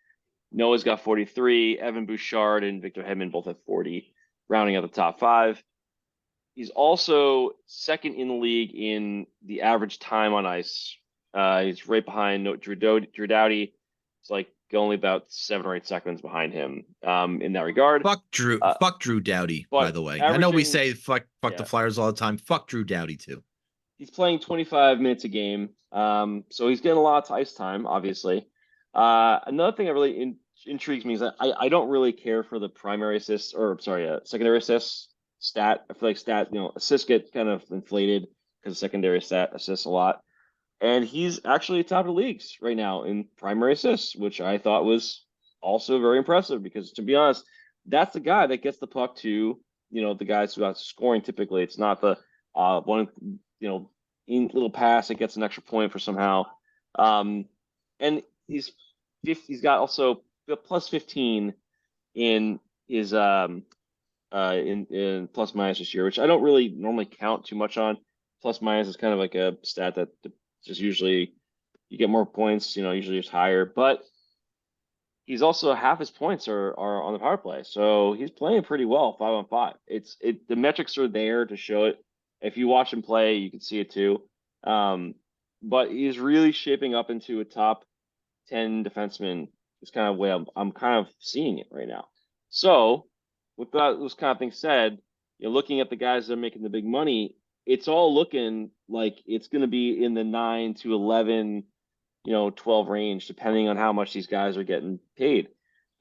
Noah's got 43. Evan Bouchard and Victor Hedman both have 40, rounding out the top 5. He's also 2nd in the league in the average time on ice. He's right behind Drew Doughty. It's like only about 7 or 8 seconds behind him in that regard. Fuck Drew Doughty, by the way. I know we say fuck the Flyers all the time. Fuck Drew Doughty too. He's playing 25 minutes a game. So he's getting a lot of ice time, obviously. Another thing that really intrigues me is that I don't really care for the primary assists, secondary assists stat. I feel like assists get kind of inflated because secondary stat assists a lot. And he's actually top of the leagues right now in primary assists, which I thought was also very impressive because, to be honest, that's the guy that gets the puck to, the guys who are scoring typically. It's not the one, little pass that gets an extra point for somehow. And he's got also plus 15 in his in plus minus this year, which I don't really normally count too much on. Plus minus is kind of like a stat that just usually you get more points, usually it's higher, but he's also half his points are on the power play. So he's playing pretty well 5-on-5. The metrics are there to show it. If you watch him play, you can see it too. But he's really shaping up into a top 10 defenseman. It's kind of way I'm kind of seeing it right now. So with those kind of things said, looking at the guys that are making the big money, it's all looking like it's going to be in the 9 to 11, 12 range, depending on how much these guys are getting paid.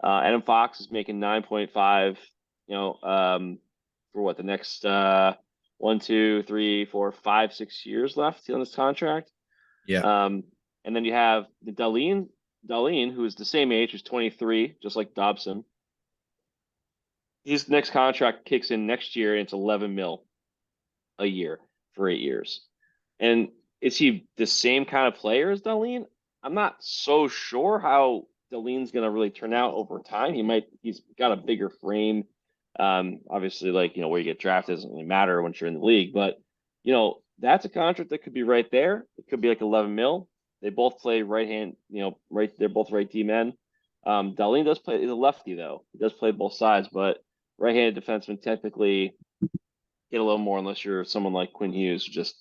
Adam Fox is making 9.5, for the next 1, 2, 3, 4, 5, 6 years left on this contract. Yeah. And then you have the Dahlin, who is the same age, who's 23, just like Dobson. His next contract kicks in next year, and it's 11 mil a year for 8 years. And is he the same kind of player as Dahlin? I'm not so sure how Dahlin's going to really turn out over time. He's got a bigger frame. Obviously, where you get drafted doesn't really matter once you're in the league, but that's a contract that could be right there. It could be like 11 mil. They both play right hand, they're both right D men. Dahlin does play, he's a lefty though. He does play both sides, but right-handed defensemen typically get a little more unless you're someone like Quinn Hughes who just,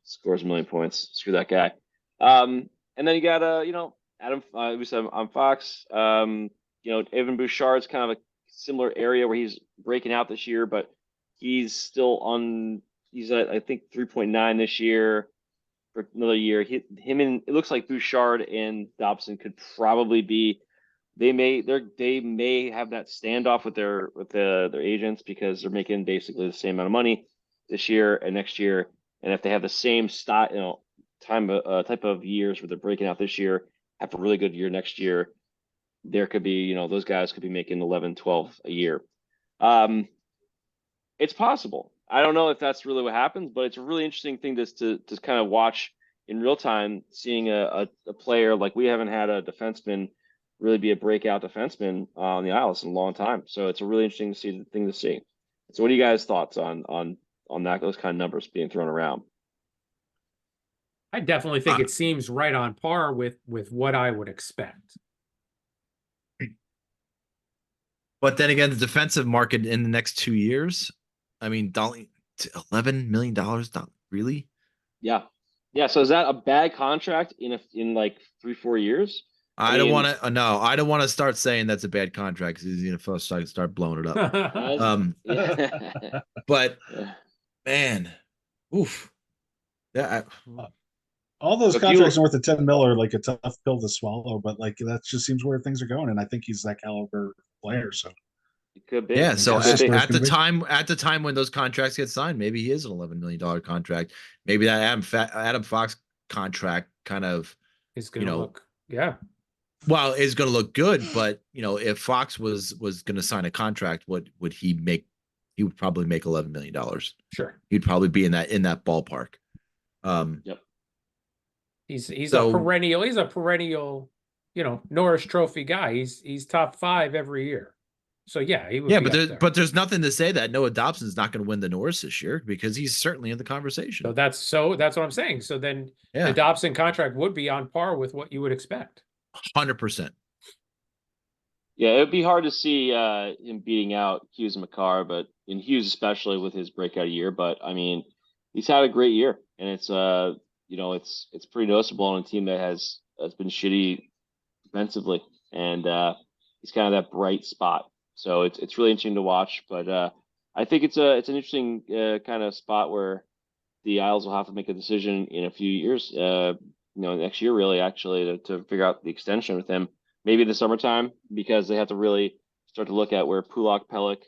scores a million points. Screw that guy. And then you got Adam, we said on Fox, Evan Bouchard's kind of a similar area where he's breaking out this year, but he's still he's at, I think, 3.9 this year for another year. It looks like Bouchard and Dobson could probably be, they may have that standoff with their agents because they're making basically the same amount of money this year and next year. And if they have the same style, type of years where they're breaking out this year, have a really good year next year, there could be, those guys could be making 11, 12 a year. It's possible. I don't know if that's really what happens, but it's a really interesting thing to kind of watch in real time, seeing a player like we haven't had a defenseman really be a breakout defenseman on the Isles in a long time. So it's a really interesting thing to see. So what are you guys' thoughts on that, those kind of numbers being thrown around? I definitely think it seems right on par with what I would expect. But then again, the defensive market in the next 2 years, I mean, $11 million, really? Yeah. Yeah. So is that a bad contract in like 3-4 years? I don't want to. No, I don't want to start saying that's a bad contract because he's gonna start blowing it up. But man, oof. Yeah. All those But contracts north of 10 mil are like a tough pill to swallow, but like that just seems where things are going, and I think he's that caliber player. So it could be. Yeah. So That's just where it's at the gonna be. time when those contracts get signed, maybe he is an $11 million contract. Maybe that Adam Fox contract kind of It's gonna look, yeah. well, is going to look good, but if Fox was going to sign a contract, what would he make? He would probably make $11 million. Sure. He'd probably be in that ballpark. Yep. He's a perennial, Norris Trophy guy. He's top 5 every year. So yeah, he would Yeah, be up there. but there's nothing to say that Noah Dobson's not going to win the Norris this year because he's certainly in the conversation. So that's what I'm saying. So then Yeah. the Dobson contract would be on par with what you would expect. 100%. Yeah, it would be hard to see him beating out Hughes and Makar, but in Hughes especially with his breakout year. But I mean, he's had a great year, and it's it's pretty noticeable on a team that has been shitty defensively, and he's kind of that bright spot. So it's really interesting to watch. But I think it's an interesting kind of spot where the Isles will have to make a decision in a few years. Next year really actually to figure out the extension with him. Maybe in the summertime, because they have to really start to look at where Pulak, Pellick,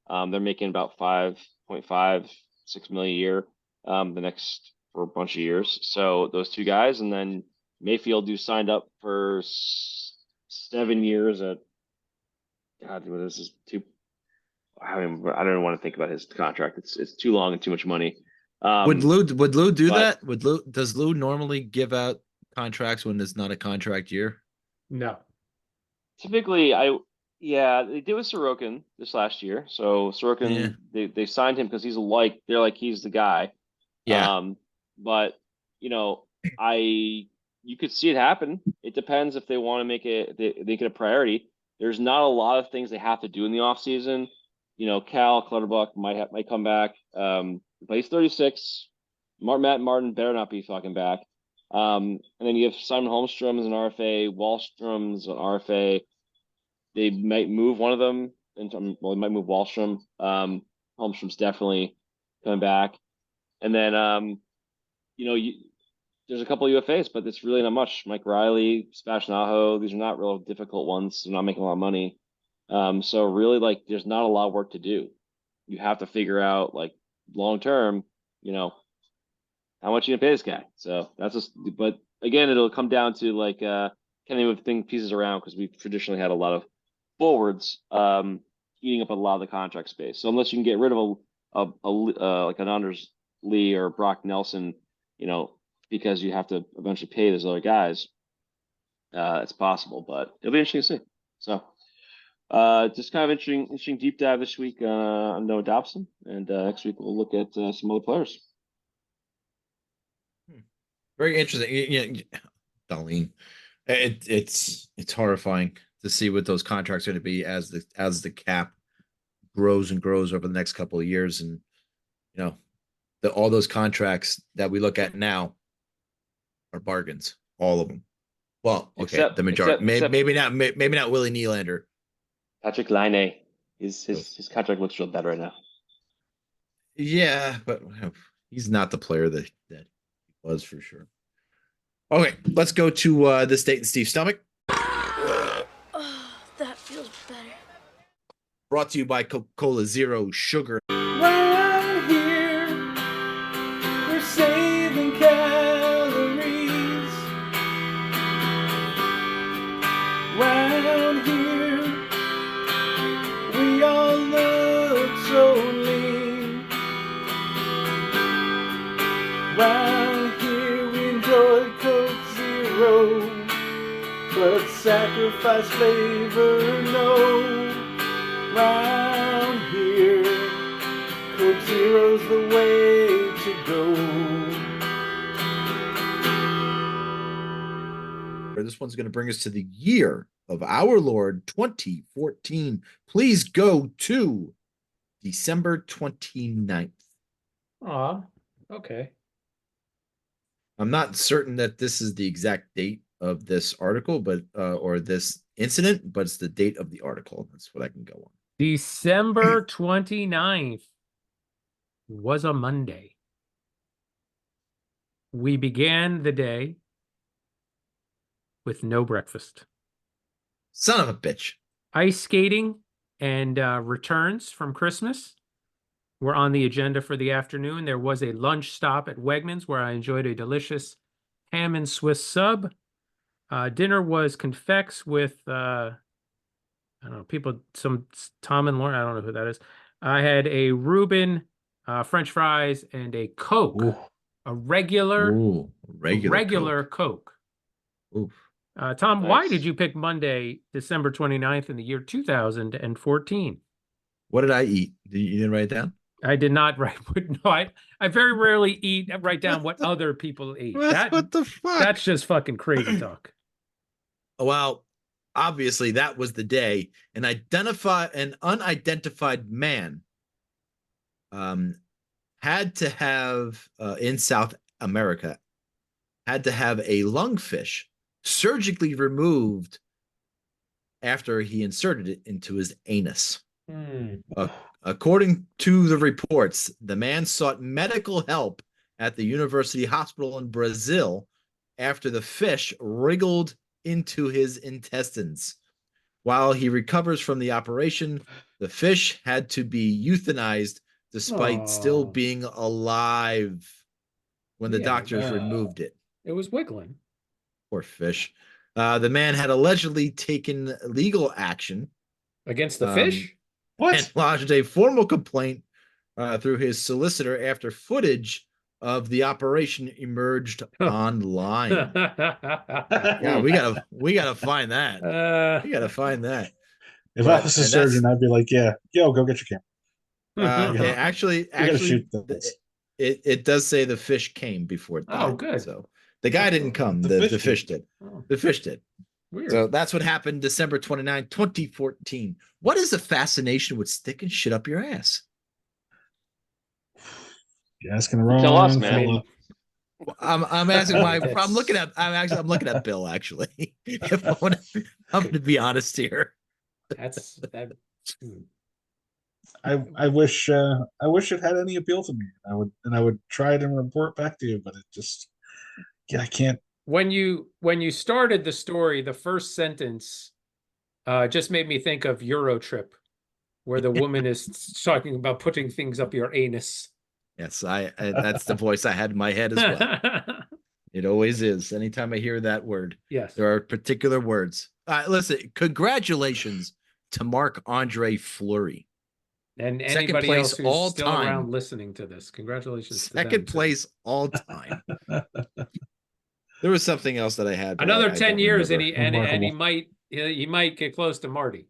they're making about 5.5, 6 million a year the next for a bunch of years. So those two guys, and then Mayfield, who signed up for 7 years at God, this is too. I don't even want to think about his contract. It's too long and too much money. Would Lou do that? Does Lou normally give out contracts when it's not a contract year? No. Typically, they did with Sorokin this last year. So Sorokin, they signed him because he's he's the guy. Yeah. But you could see it happen. It depends if they want to make it a priority. There's not a lot of things they have to do in the off season. Cal Clutterbuck might come back. But he's 36. Matt Martin better not be fucking back. And then you have Simon Holmstrom as an RFA, Wallstrom's an RFA. They might move one of them. They might move Wallstrom. Holmstrom's definitely coming back. And then, there's a couple of UFAs, but it's really not much. Mike Riley, Sebastian Aho, these are not real difficult ones. They're not making a lot of money. So really, there's not a lot of work to do. You have to figure out, long term, how much you gonna pay this guy. So that's but again, it'll come down to can they move pieces around, because we've traditionally had a lot of forwards eating up a lot of the contract space. So unless you can get rid of an Anders Lee or Brock Nelson, because you have to eventually pay those other guys, it's possible, but it'll be interesting to see. So just kind of interesting deep dive this week on Noah Dobson, and next week we'll look at some other players. Very interesting. Darlene, it's horrifying to see what those contracts are going to be as the cap grows and grows over the next couple of years, and all those contracts that we look at now are bargains, all of them. Well, okay, the majority, maybe not Willie Nylander. Patrick Laine, his contract looks real bad right now. Yeah, but he's not the player that he was for sure. Okay, let's go to the State and Steve Stomach. Oh, that feels better. Brought to you by Coca-Cola Zero Sugar. Round here, we're saving calories. Round here, we all look so lean. but sacrifice flavor no. Round here, Coke Zero's the way to go. This one's going to bring us to the year of our Lord 2014. Please go to December 29th. Aw, okay. I'm not certain that this is the exact date of this article, but or this incident, but it's the date of the article. That's what I can go on. December 29th was a Monday. We began the day with no breakfast. Son of a bitch. Ice skating and returns from Christmas were on the agenda for the afternoon. There was a lunch stop at Wegmans where I enjoyed a delicious ham and Swiss sub. Dinner was confects with, I don't know, people, some Tom and Lauren, I don't know who that is. I had a Reuben, French fries, and a Coke. Ooh. A regular Coke. Oof. Tom, why Nice. did you pick Monday, December 29th in the year 2014? What did I eat? You didn't write it down? I did not write. No, I very rarely write down what other people eat. What the fuck? That's just fucking crazy talk. Well, obviously that was the day. An unidentified man had to have in South America had to have a lungfish surgically removed after he inserted it into his anus. According to the reports, the man sought medical help at the University Hospital in Brazil after the fish wriggled into his intestines. While he recovers from the operation, the fish had to be euthanized despite still being alive when the doctors removed it. It was wiggling. Poor fish. The man had allegedly taken legal action Against the fish? and lodged a formal complaint through his solicitor after footage of the operation emerged online. Yeah, we gotta find that. We gotta find that. If I was a surgeon, I'd be like, "Yeah, yo, go get your camera." Actually, shoot this. it does say the fish came before it died. Oh, good. So the guy didn't come. The fish did. Oh. The fish did. Weird. So that's what happened December 29, 2014. What is the fascination with sticking shit up your ass? You're asking the wrong Tell us, man. fella. I'm asking why. I'm looking at Bill actually. I'm going to be honest here. That. I wish it had any appeal to me. I would try it and report back to you, but it just I can't. When you started the story, the first sentence just made me think of Eurotrip, where the woman is talking about putting things up your anus. Yes, I that's the voice I had in my head as well. It always is. Anytime I hear that word, Yes, there are particular words. Listen, congratulations to Marc-Andre Fleury. and Second anybody place else who's all still time. around listening to this, congratulations. to Second them, too. place all time. There was something else that I had. but Another I 10 don't years, remember. and he might get close to Marty.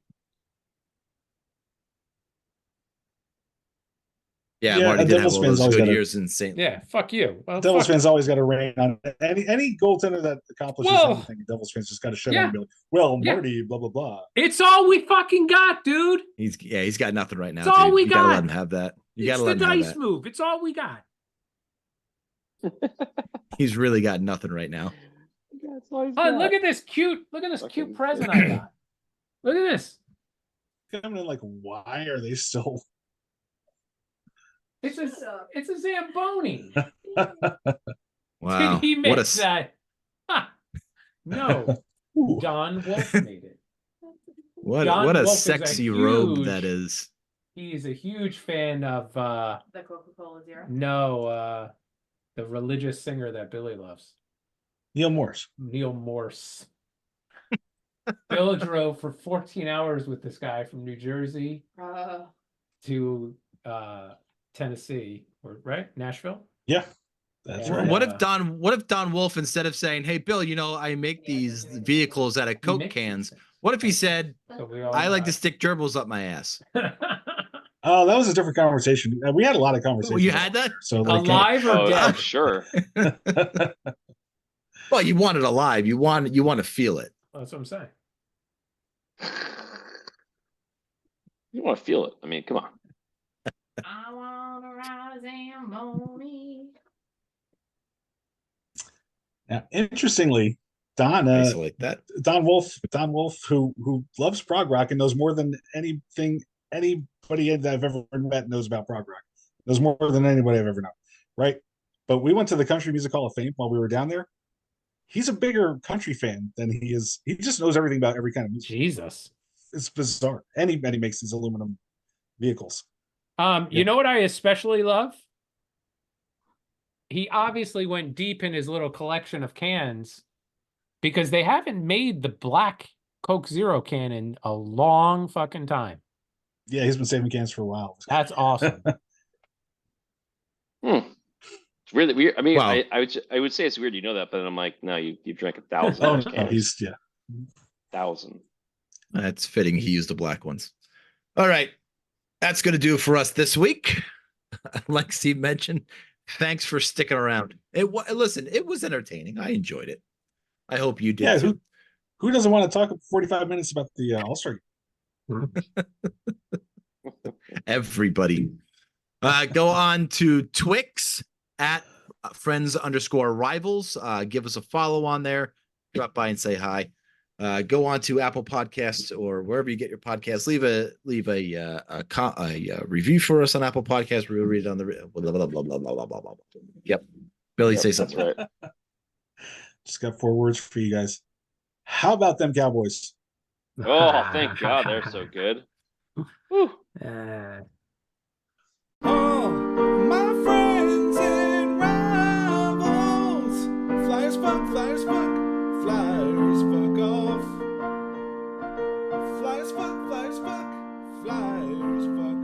Yeah, Yeah, Marty a did have Devils all fan's those always good gotta- years in St. Yeah, fuck you. Well, Devils fuck. fans always got to rain on any goaltender that accomplishes Well, anything. Devils fans just got to shut yeah. on and be like, "Well, Yeah. Marty, blah blah blah." It's all we fucking got, dude. He's got nothing right now. It's all dude. we You gotta got. let him have that. You It's gotta the let him have dice that. move. It's all we got. He's really got nothing right now. That's all he's Oh, got. look at this cute Fucking- present I got. Look at this. Coming in like, why are they still? It's a Zamboni. Wow, Did he what make a that? Ha! No, Ooh. Don Wolf made it. what John what a Wolf is a sexy robe huge- that is. He's a huge fan of The Coca-Cola Zero. the religious singer that Billy loves, Neil Morse. Neil Morse. Bill drove for 14 hours with this guy from New Jersey to Tennessee, or right? Nashville. Yeah, That's Yeah. right. What if Don Wolf, instead of saying, "Hey Bill, I make these vehicles out of Coke cans," what if he said, So we all "I like to die. stick gerbils up my ass"? Oh, that was a different conversation. We had a lot of conversations. You had that? So like, Alive or Oh, dead? I'm sure. Well, you want it alive. You want to feel it. That's what I'm saying. You want to feel it. I mean, come on. I want to ride a Zamboni. now, interestingly, Don Nice, I like that. Don Wolf, who loves prog rock and knows more than anything anybody that I've ever met knows about prog rock. Knows more than anybody I've ever known, right? But we went to the Country Music Hall of Fame while we were down there. He's a bigger country fan than he is. He just knows everything about every kind of music. Jesus. It's bizarre. And he makes these aluminum vehicles. You know what I especially love? He obviously went deep in his little collection of cans because they haven't made the black Coke Zero can in a long fucking time. Yeah, he's been saving cans for a while. That's awesome. It's really weird. I mean, Wow. I would say it's weird you know that, but I'm like, no, you drank 1,000 Oh, of those no, cans. he's 1,000. That's fitting. He used the black ones. All right. That's going to do it for us this week. Like Steve mentioned, thanks for sticking around. Listen, it was entertaining. I enjoyed it. I hope you did. Yeah, too. who doesn't want to talk 45 minutes about the All-Star game? Everybody. Go on to Twix at friends_rivals. Give us a follow on there. Drop by and say hi. Go on to Apple Podcasts or wherever you get your podcasts. Leave a review for us on Apple Podcasts. We'll read it on the blah, blah, blah, blah, blah, blah, blah. Yep. Billy, say That's something. right. Just got 4 words for you guys. How about them Cowboys? Oh, thank God, they're so good. Whew. Oh, my friends and rivals. Flyers fuck, flyers fuck, flyers fuck off. Flyers fuck, flyers fuck, flyers fuck